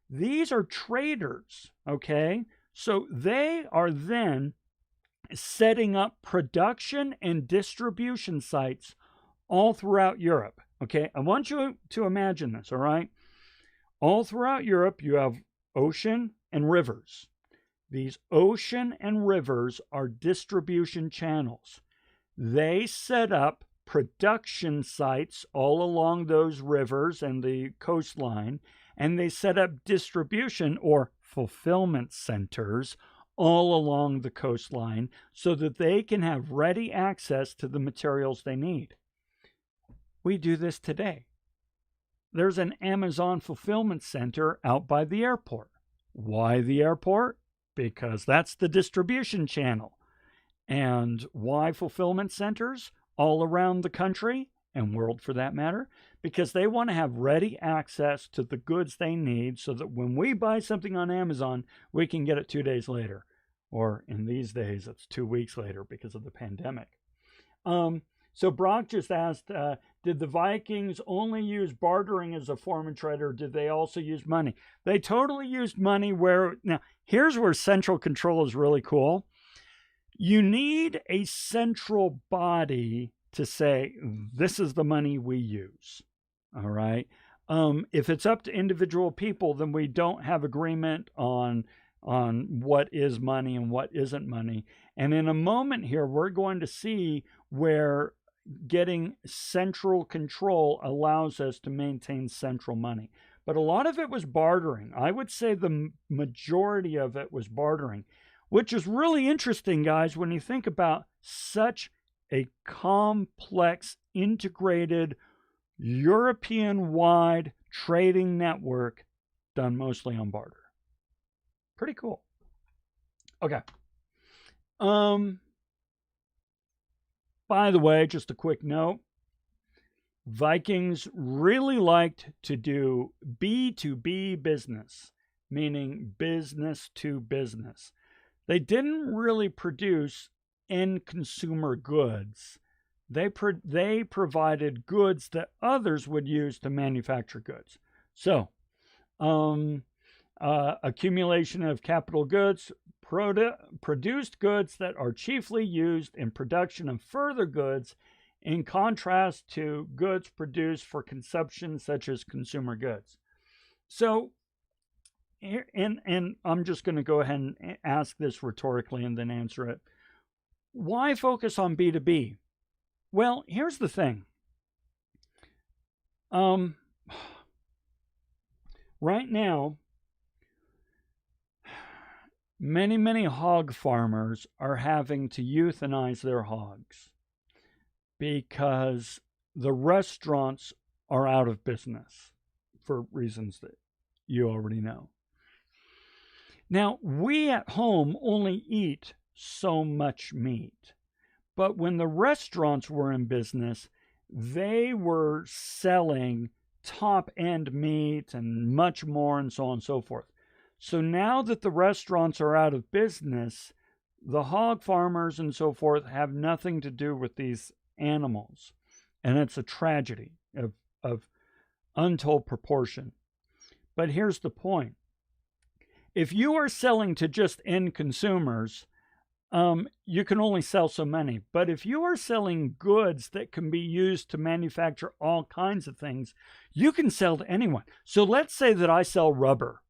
These are traders, okay? So they are then setting up production and distribution sites all throughout Europe, okay? I want you to imagine this, all right? All throughout Europe, you have ocean and rivers. These ocean and rivers are distribution channels. They set up production sites all along those rivers and the coastline, and they set up distribution or fulfillment centers all along the coastline so that they can have ready access to the materials they need. We do this today. There's an Amazon fulfillment center out by the airport. Why the airport? Because that's the distribution channel. And why fulfillment centers all around the country and world for that matter? Because they want to have ready access to the goods they need so that when we buy something on Amazon, we can get it 2 days later. Or in these days, it's 2 weeks later because of the pandemic. So Brock just asked, did the Vikings only use bartering as a form of trade, or did they also use money? They totally used money. Now, here's where central control is really cool. You need a central body to say, this is the money we use. All right. If it's up to individual people, then we don't have agreement on what is money and what isn't money. And in a moment here, we're going to see where getting central control allows us to maintain central money. But a lot of it was bartering. I would say the majority of it was bartering, which is really interesting, guys, when you think about such a complex, integrated, European-wide trading network done mostly on barter. Pretty cool. Okay. By the way, just a quick note. Vikings really liked to do B2B business, meaning business to business. They didn't really produce end consumer goods. They provided goods that others would use to manufacture goods. So, accumulation of capital goods, produced goods that are chiefly used in production of further goods, in contrast to goods produced for consumption, such as consumer goods. So, and I'm just going to go ahead and ask this rhetorically and then answer it. Why focus on B2B? Well, here's the thing. Right now, many hog farmers are having to euthanize their hogs because the restaurants are out of business for reasons that you already know. Now, we at home only eat so much meat, but when the restaurants were in business, they were selling top-end meat and much more and so on and so forth. So now that the restaurants are out of business, the hog farmers and so forth have nothing to do with these animals. And it's a tragedy of untold proportion. But here's the point. If you are selling to just end consumers, you can only sell so many. But if you are selling goods that can be used to manufacture all kinds of things, you can sell to anyone. So let's say that I sell rubber.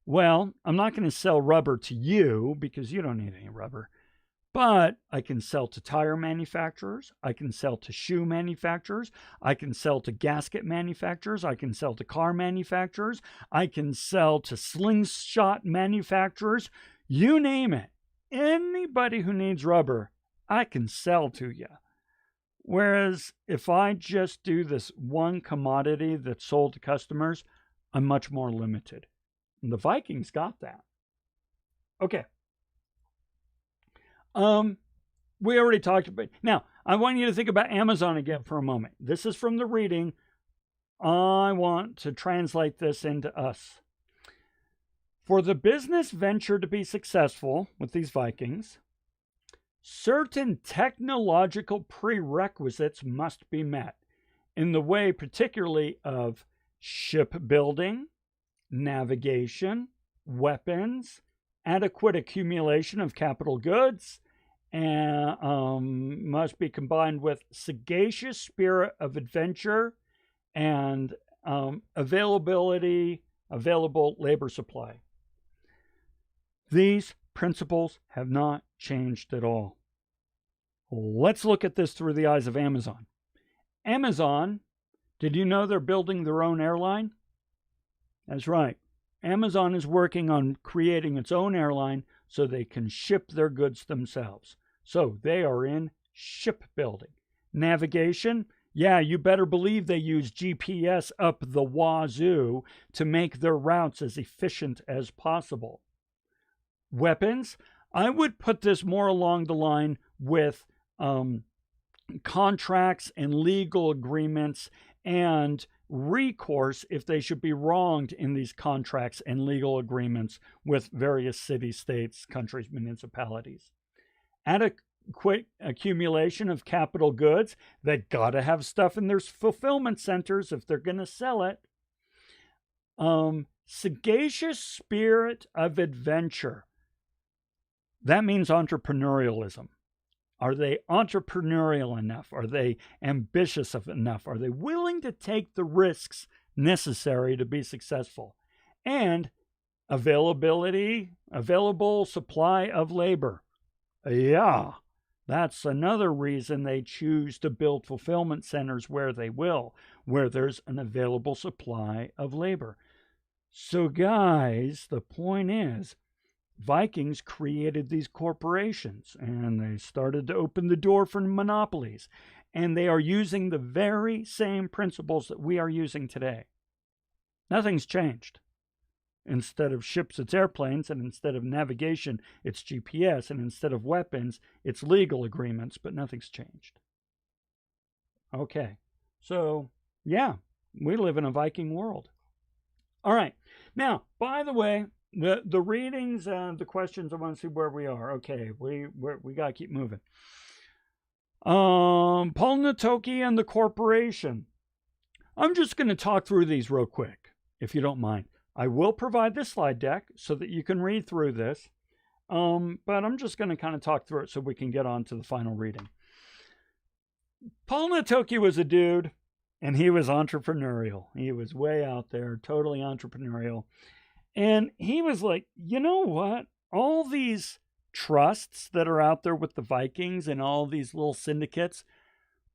Well, I'm not going to sell rubber to you because you don't need any rubber. But I can sell to tire manufacturers. I can sell to shoe manufacturers. I can sell to gasket manufacturers. I can sell to car manufacturers. I can sell to slingshot manufacturers. You name it. Anybody who needs rubber, I can sell to you. Whereas if I just do this one commodity that's sold to customers, I'm much more limited. And the Vikings got that. Okay. We already talked about. Now, I want you to think about Amazon again for a moment. This is from the reading. I want to translate this into us. For the business venture to be successful with these Vikings, certain technological prerequisites must be met in the way particularly of shipbuilding, navigation, weapons, adequate accumulation of capital goods, and must be combined with sagacious spirit of adventure and available labor supply. These principles have not changed at all. Let's look at this through the eyes of Amazon. Amazon, did you know they're building their own airline? That's right. Amazon is working on creating its own airline so they can ship their goods themselves. So they are in shipbuilding. Navigation, yeah, you better believe they use GPS up the wazoo to make their routes as efficient as possible. Weapons, I would put this more along the line with contracts and legal agreements and recourse if they should be wronged in these contracts and legal agreements with various cities, states, countries, municipalities. Adequate accumulation of capital goods. They got to have stuff in their fulfillment centers if they're going to sell it. Sagacious spirit of adventure. That means entrepreneurialism. Are they entrepreneurial enough? Are they ambitious enough? Are they willing to take the risks necessary to be successful? And available supply of labor. Yeah, that's another reason they choose to build fulfillment centers where they will, where there's an available supply of labor. So guys, the point is, Vikings created these corporations and they started to open the door for monopolies. And they are using the very same principles that we are using today. Nothing's changed. Instead of ships, it's airplanes, and instead of navigation, it's GPS, and instead of weapons, it's legal agreements, but nothing's changed. Okay, so yeah, we live in a Viking world. All right, now, by the way, the readings and the questions, I want to see where we are. Okay, we got to keep moving. Paul Natoki and the corporation. I'm just going to talk through these real quick, if you don't mind. I will provide this slide deck so that you can read through this, but I'm just going to kind of talk through it so we can get on to the final reading. Paul Natoki was a dude, and he was entrepreneurial. He was way out there, totally entrepreneurial. And he was like, you know what? All these trusts that are out there with the Vikings and all these little syndicates,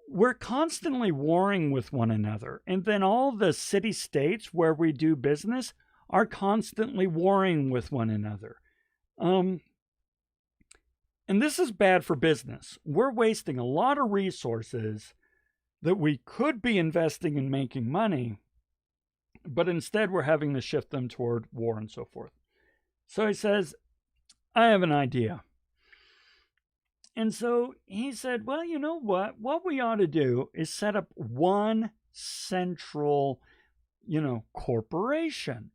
we're constantly warring with one another. And then all the city-states where we do business are constantly warring with one another. And this is bad for business. We're wasting a lot of resources that we could be investing in making money, but instead we're having to shift them toward war and so forth. So he says, I have an idea. And so he said, well, you know what? What we ought to do is set up one central, corporation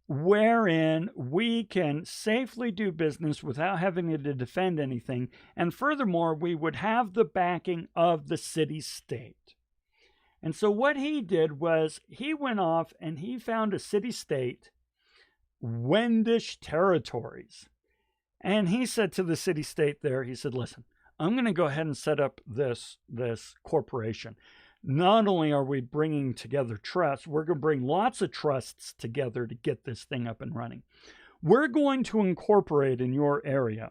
wherein we can safely do business without having to defend anything. And furthermore, we would have the backing of the city-state. And so what he did was he went off and he found a city-state, Wendish territories. And he said to the city-state there, he said, listen, I'm going to go ahead and set up this corporation. Not only are we bringing together trusts, we're going to bring lots of trusts together to get this thing up and running. We're going to incorporate in your area.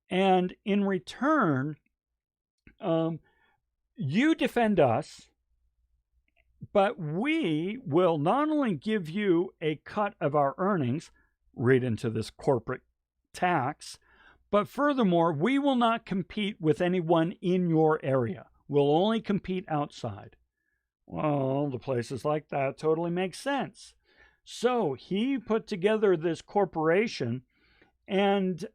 And in return, you defend us, but we will not only give you a cut of our earnings, read into this corporate tax, but furthermore, we will not compete with anyone in your area. We'll only compete outside. Well, the places like that totally make sense. So he put together this corporation, and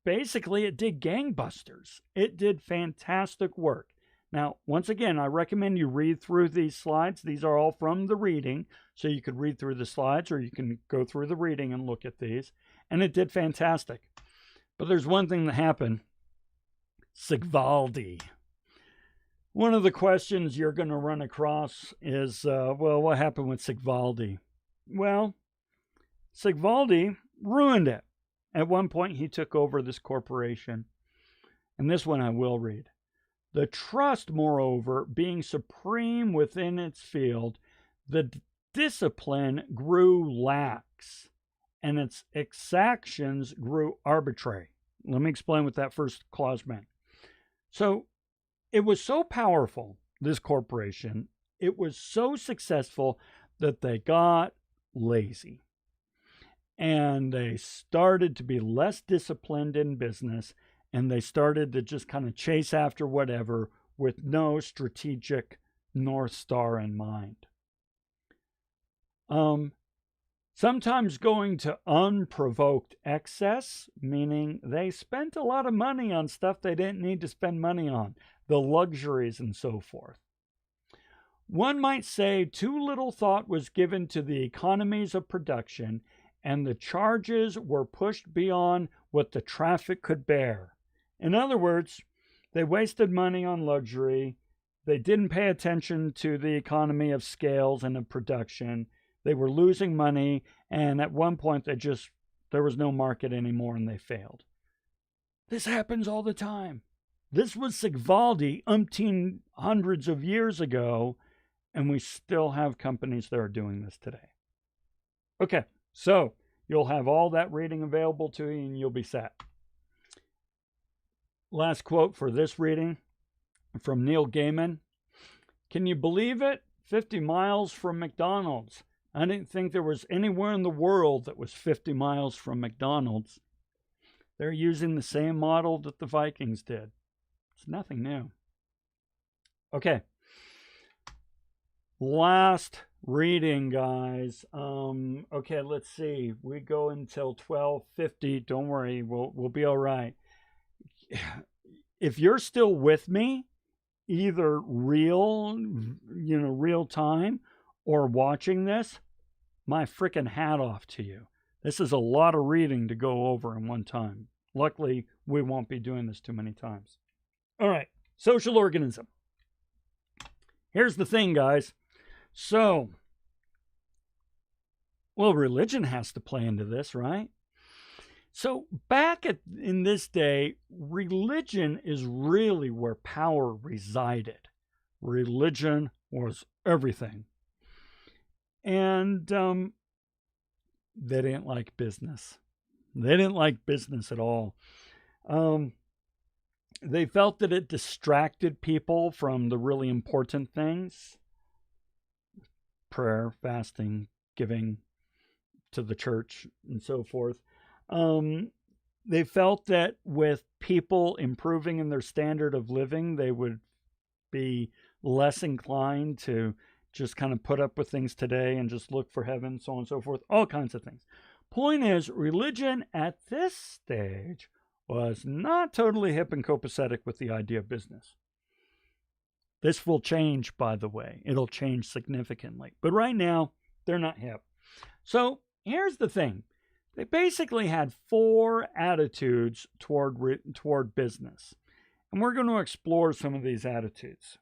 basically it did gangbusters. It did fantastic work. Now, once again, I recommend you read through these slides. These are all from the reading, so you could read through the slides or you can go through the reading and look at these. And it did fantastic. But there's one thing that happened. Sigvaldi. One of the questions you're going to run across is, well, what happened with Sigvaldi? Well, Sigvaldi ruined it. At one point, he took over this corporation. And this one I will read. The trust, moreover, being supreme within its field, the discipline grew lax, and its exactions grew arbitrary. Let me explain what that first clause meant. So, it was so powerful, this corporation, it was so successful that they got lazy. And they started to be less disciplined in business, and they started to just kind of chase after whatever with no strategic North Star in mind. sometimes going to unprovoked excess, meaning they spent a lot of money on stuff they didn't need to spend money on, the luxuries and so forth. One might say too little thought was given to the economies of production, and the charges were pushed beyond what the traffic could bear. In other words, they wasted money on luxury. They didn't pay attention to the economy of scales and of production. They were losing money, and at one point there was no market anymore and they failed. This happens all the time. This was Sigvaldi umpteen hundreds of years ago, and we still have companies that are doing this today. Okay, so you'll have all that reading available to you and you'll be set. Last quote for this reading from Neil Gaiman. Can you believe it? 50 miles from McDonald's. I didn't think there was anywhere in the world that was 50 miles from McDonald's. They're using the same model that the Vikings did. It's nothing new. Okay. Last reading, guys. Okay, let's see. We go until 12:50. Don't worry, we'll be all right. If you're still with me, either real time or watching this, my freaking hat off to you. This is a lot of reading to go over in one time. Luckily, we won't be doing this too many times. All right, social organism. Here's the thing, guys. So, well, religion has to play into this, right? So back in this day, religion is really where power resided. Religion was everything. And they didn't like business. They didn't like business at all. They felt that it distracted people from the really important things. Prayer, fasting, giving to the church, and so forth. They felt that with people improving in their standard of living, they would be less inclined to just kind of put up with things today and just look for heaven, so on and so forth, all kinds of things. Point is, religion at this stage was not totally hip and copacetic with the idea of business. This will change, by the way. It'll change significantly. But right now, they're not hip. So here's the thing. They basically had 4 attitudes toward business. And we're going to explore some of these attitudes.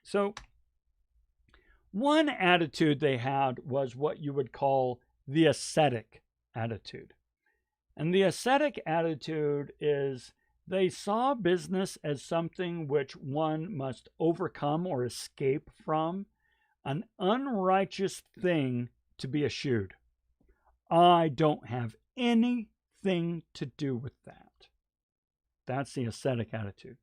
So one attitude they had was what you would call the ascetic attitude. And the ascetic attitude is they saw business as something which one must overcome or escape from, an unrighteous thing to be eschewed. I don't have anything to do with that. That's the ascetic attitude.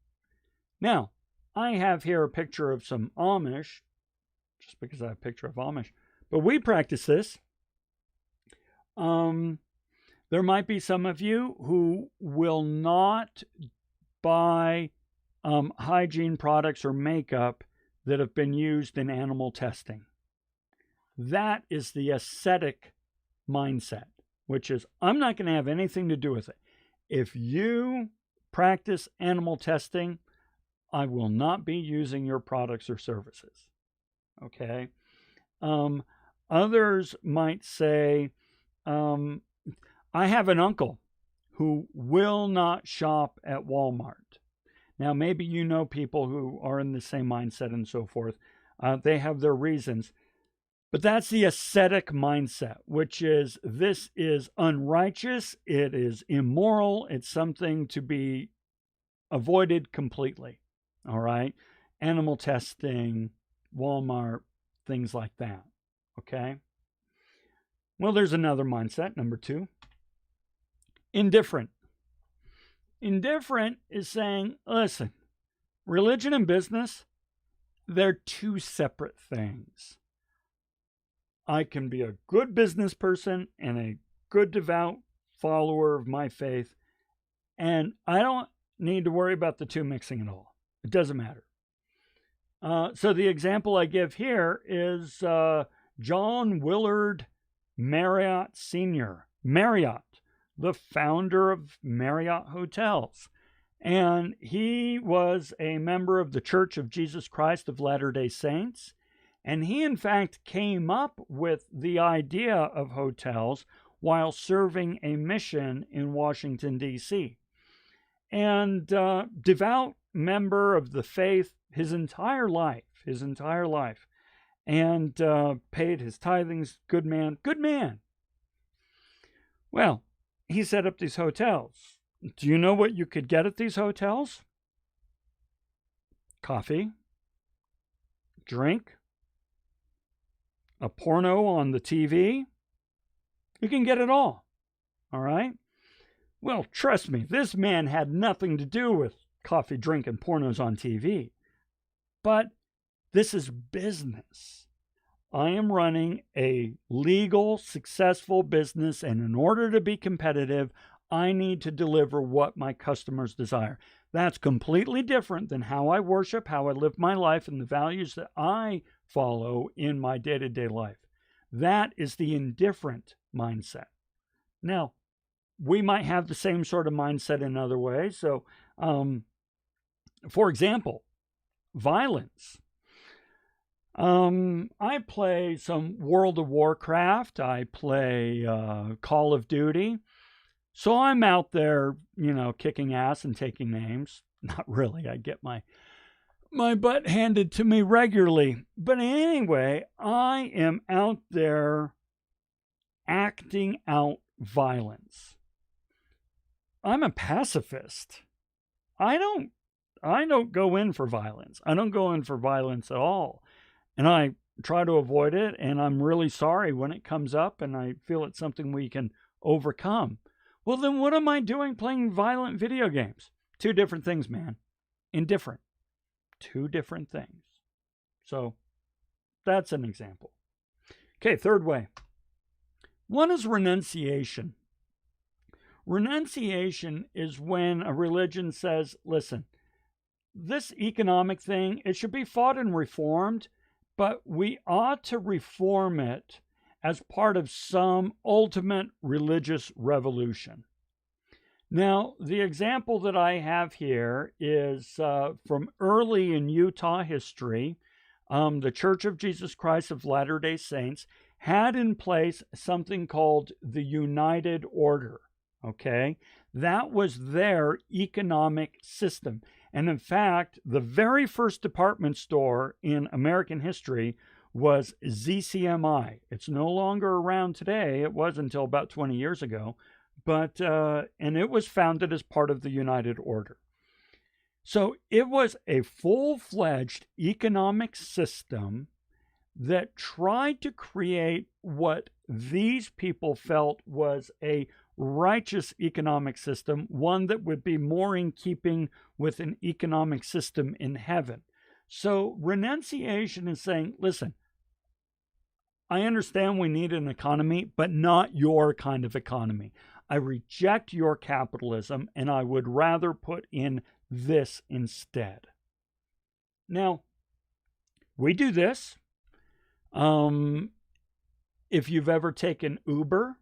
Now, I have here a picture of some Amish, just because I have a picture of Amish, but we practice this. There might be some of you who will not buy hygiene products or makeup that have been used in animal testing. That is the ascetic mindset, which is, I'm not going to have anything to do with it. If you practice animal testing, I will not be using your products or services. Okay? Others might say, I have an uncle who will not shop at Walmart. Now, maybe you know people who are in the same mindset and so forth. They have their reasons. But that's the ascetic mindset, which is, this is unrighteous, it is immoral, it's something to be avoided completely. All right? Animal testing, Walmart, things like that. Okay? Well, there's another mindset, number 2. Indifferent. Indifferent is saying, listen, religion and business, they're 2 separate things. I can be a good business person and a good devout follower of my faith, and I don't need to worry about the 2 mixing at all. It doesn't matter. So the example I give here is John Willard Marriott Sr., Marriott, the founder of Marriott Hotels. And he was a member of the Church of Jesus Christ of Latter-day Saints. And he, in fact, came up with the idea of hotels while serving a mission in Washington, D.C. And devout member of the faith his entire life, and paid his tithings. Good man, good man. Well, he set up these hotels. Do you know what you could get at these hotels? Coffee, drink, a porno on the TV. You can get it all right? Well, trust me, this man had nothing to do with coffee, drink, and pornos on TV. But this is business. I am running a legal, successful business, and in order to be competitive, I need to deliver what my customers desire. That's completely different than how I worship, how I live my life, and the values that I follow in my day-to-day life. That is the indifferent mindset. Now, we might have the same sort of mindset in other ways. So, for example, violence. I play some World of Warcraft. I play Call of Duty. So I'm out there, kicking ass and taking names. Not really. I get my butt handed to me regularly. But anyway, I am out there acting out violence. I'm a pacifist. I don't go in for violence. I don't go in for violence at all. And I try to avoid it, and I'm really sorry when it comes up and I feel it's something we can overcome. Well, then what am I doing playing violent video games? Two different things, man. Indifferent. Two different things. So that's an example. Okay, third way. One is renunciation. Renunciation is when a religion says, listen, this economic thing, it should be fought and reformed, but we ought to reform it as part of some ultimate religious revolution. Now, the example that I have here is from early in Utah history. The Church of Jesus Christ of Latter-day Saints had in place something called the United Order. Okay, that was their economic system. And in fact, the very first department store in American history was ZCMI. It's no longer around today. It was until about 20 years ago. But and it was founded as part of the United Order. So it was a full-fledged economic system that tried to create what these people felt was a righteous economic system, one that would be more in keeping with an economic system in heaven. So renunciation is saying, listen, I understand we need an economy, but not your kind of economy. I reject your capitalism, and I would rather put in this instead. Now, we do this. If you've ever taken Uber,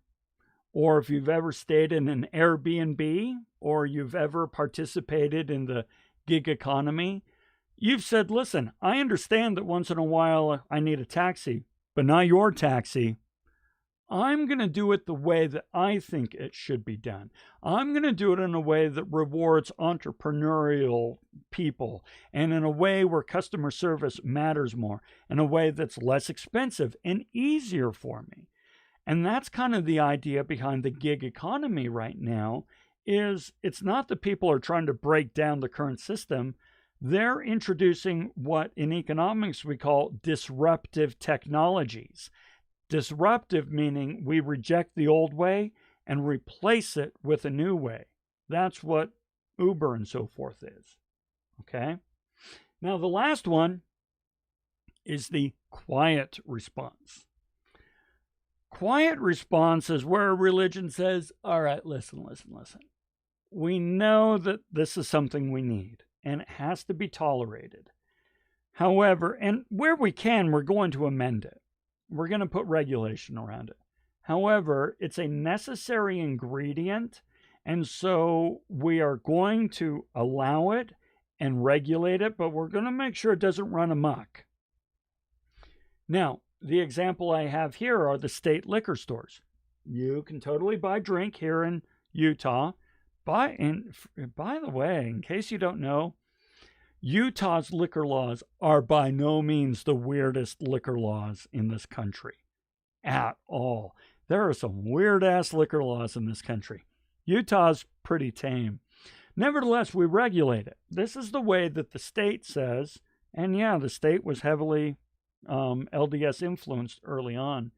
or if you've ever stayed in an Airbnb, or you've ever participated in the gig economy, you've said, listen, I understand that once in a while I need a taxi, but not your taxi. I'm going to do it the way that I think it should be done. I'm going to do it in a way that rewards entrepreneurial people, and in a way where customer service matters more, in a way that's less expensive and easier for me. And that's kind of the idea behind the gig economy right now, is it's not that people are trying to break down the current system. They're introducing what in economics we call disruptive technologies. Disruptive meaning we reject the old way and replace it with a new way. That's what Uber and so forth is. Okay? Now, the last one is the quiet response. Quiet response is where a religion says, all right, listen. We know that this is something we need, and it has to be tolerated. However, and where we can, we're going to amend it. We're going to put regulation around it. However, it's a necessary ingredient, and so we are going to allow it and regulate it, but we're going to make sure it doesn't run amok. Now, the example I have here are the state liquor stores. You can totally buy drink here in Utah. By the way, in case you don't know, Utah's liquor laws are by no means the weirdest liquor laws in this country at all. There are some weird-ass liquor laws in this country. Utah's pretty tame. Nevertheless, we regulate it. This is the way that the state says, and yeah, the state was heavily LDS influenced early on,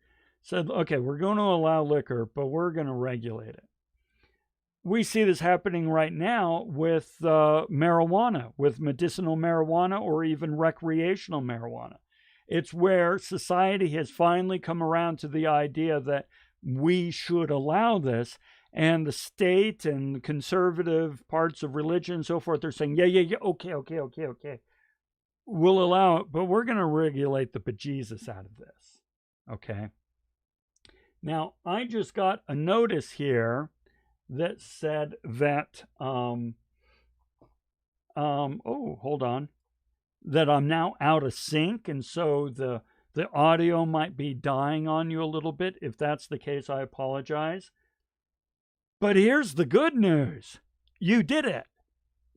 said, okay, we're going to allow liquor, but we're going to regulate it. We see this happening right now with marijuana, with medicinal marijuana or even recreational marijuana. It's where society has finally come around to the idea that we should allow this, and the state and conservative parts of religion and so forth are saying, yeah, okay. We'll allow it, but we're going to regulate the bejesus out of this. Okay. Now, I just got a notice here that said that, hold on, that I'm now out of sync, and so the audio might be dying on you a little bit. If that's the case, I apologize. But here's the good news. You did it.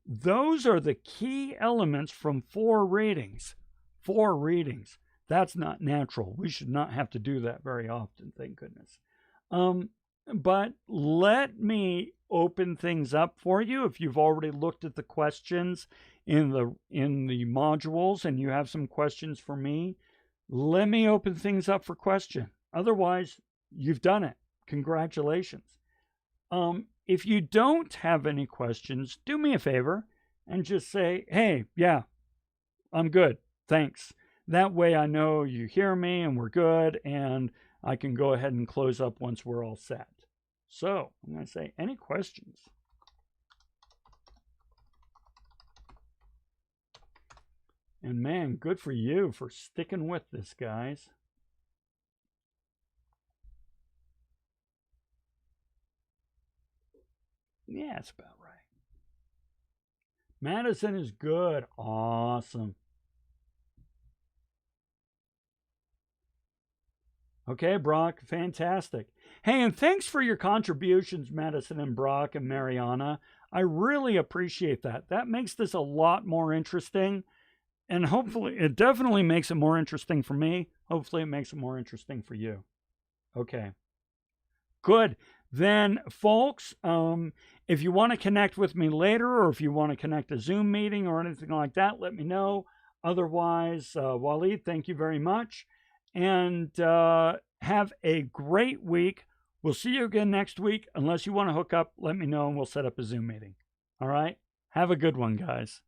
Those are the key elements from 4 readings. 4 readings. That's not natural. We should not have to do that very often, thank goodness. But let me open things up for you. If you've already looked at the questions in the modules and you have some questions for me, let me open things up for question. Otherwise, you've done it. Congratulations. If you don't have any questions, do me a favor and just say, hey, yeah, I'm good. Thanks. That way I know you hear me and we're good, and I can go ahead and close up once we're all set. So I'm going to say, any questions? And man, good for you for sticking with this, guys. Yeah, that's about right. Madison is good. Awesome. Okay, Brock, fantastic. Hey, and thanks for your contributions, Madison and Brock and Mariana. I really appreciate that. That makes this a lot more interesting. And hopefully, it definitely makes it more interesting for me. Hopefully, it makes it more interesting for you. Okay. Good. Then, folks, if you want to connect with me later, or if you want to connect a Zoom meeting or anything like that, let me know. Otherwise, Waleed, thank you very much. And have a great week. We'll see you again next week. Unless you want to hook up, let me know and we'll set up a Zoom meeting. All right? Have a good one, guys.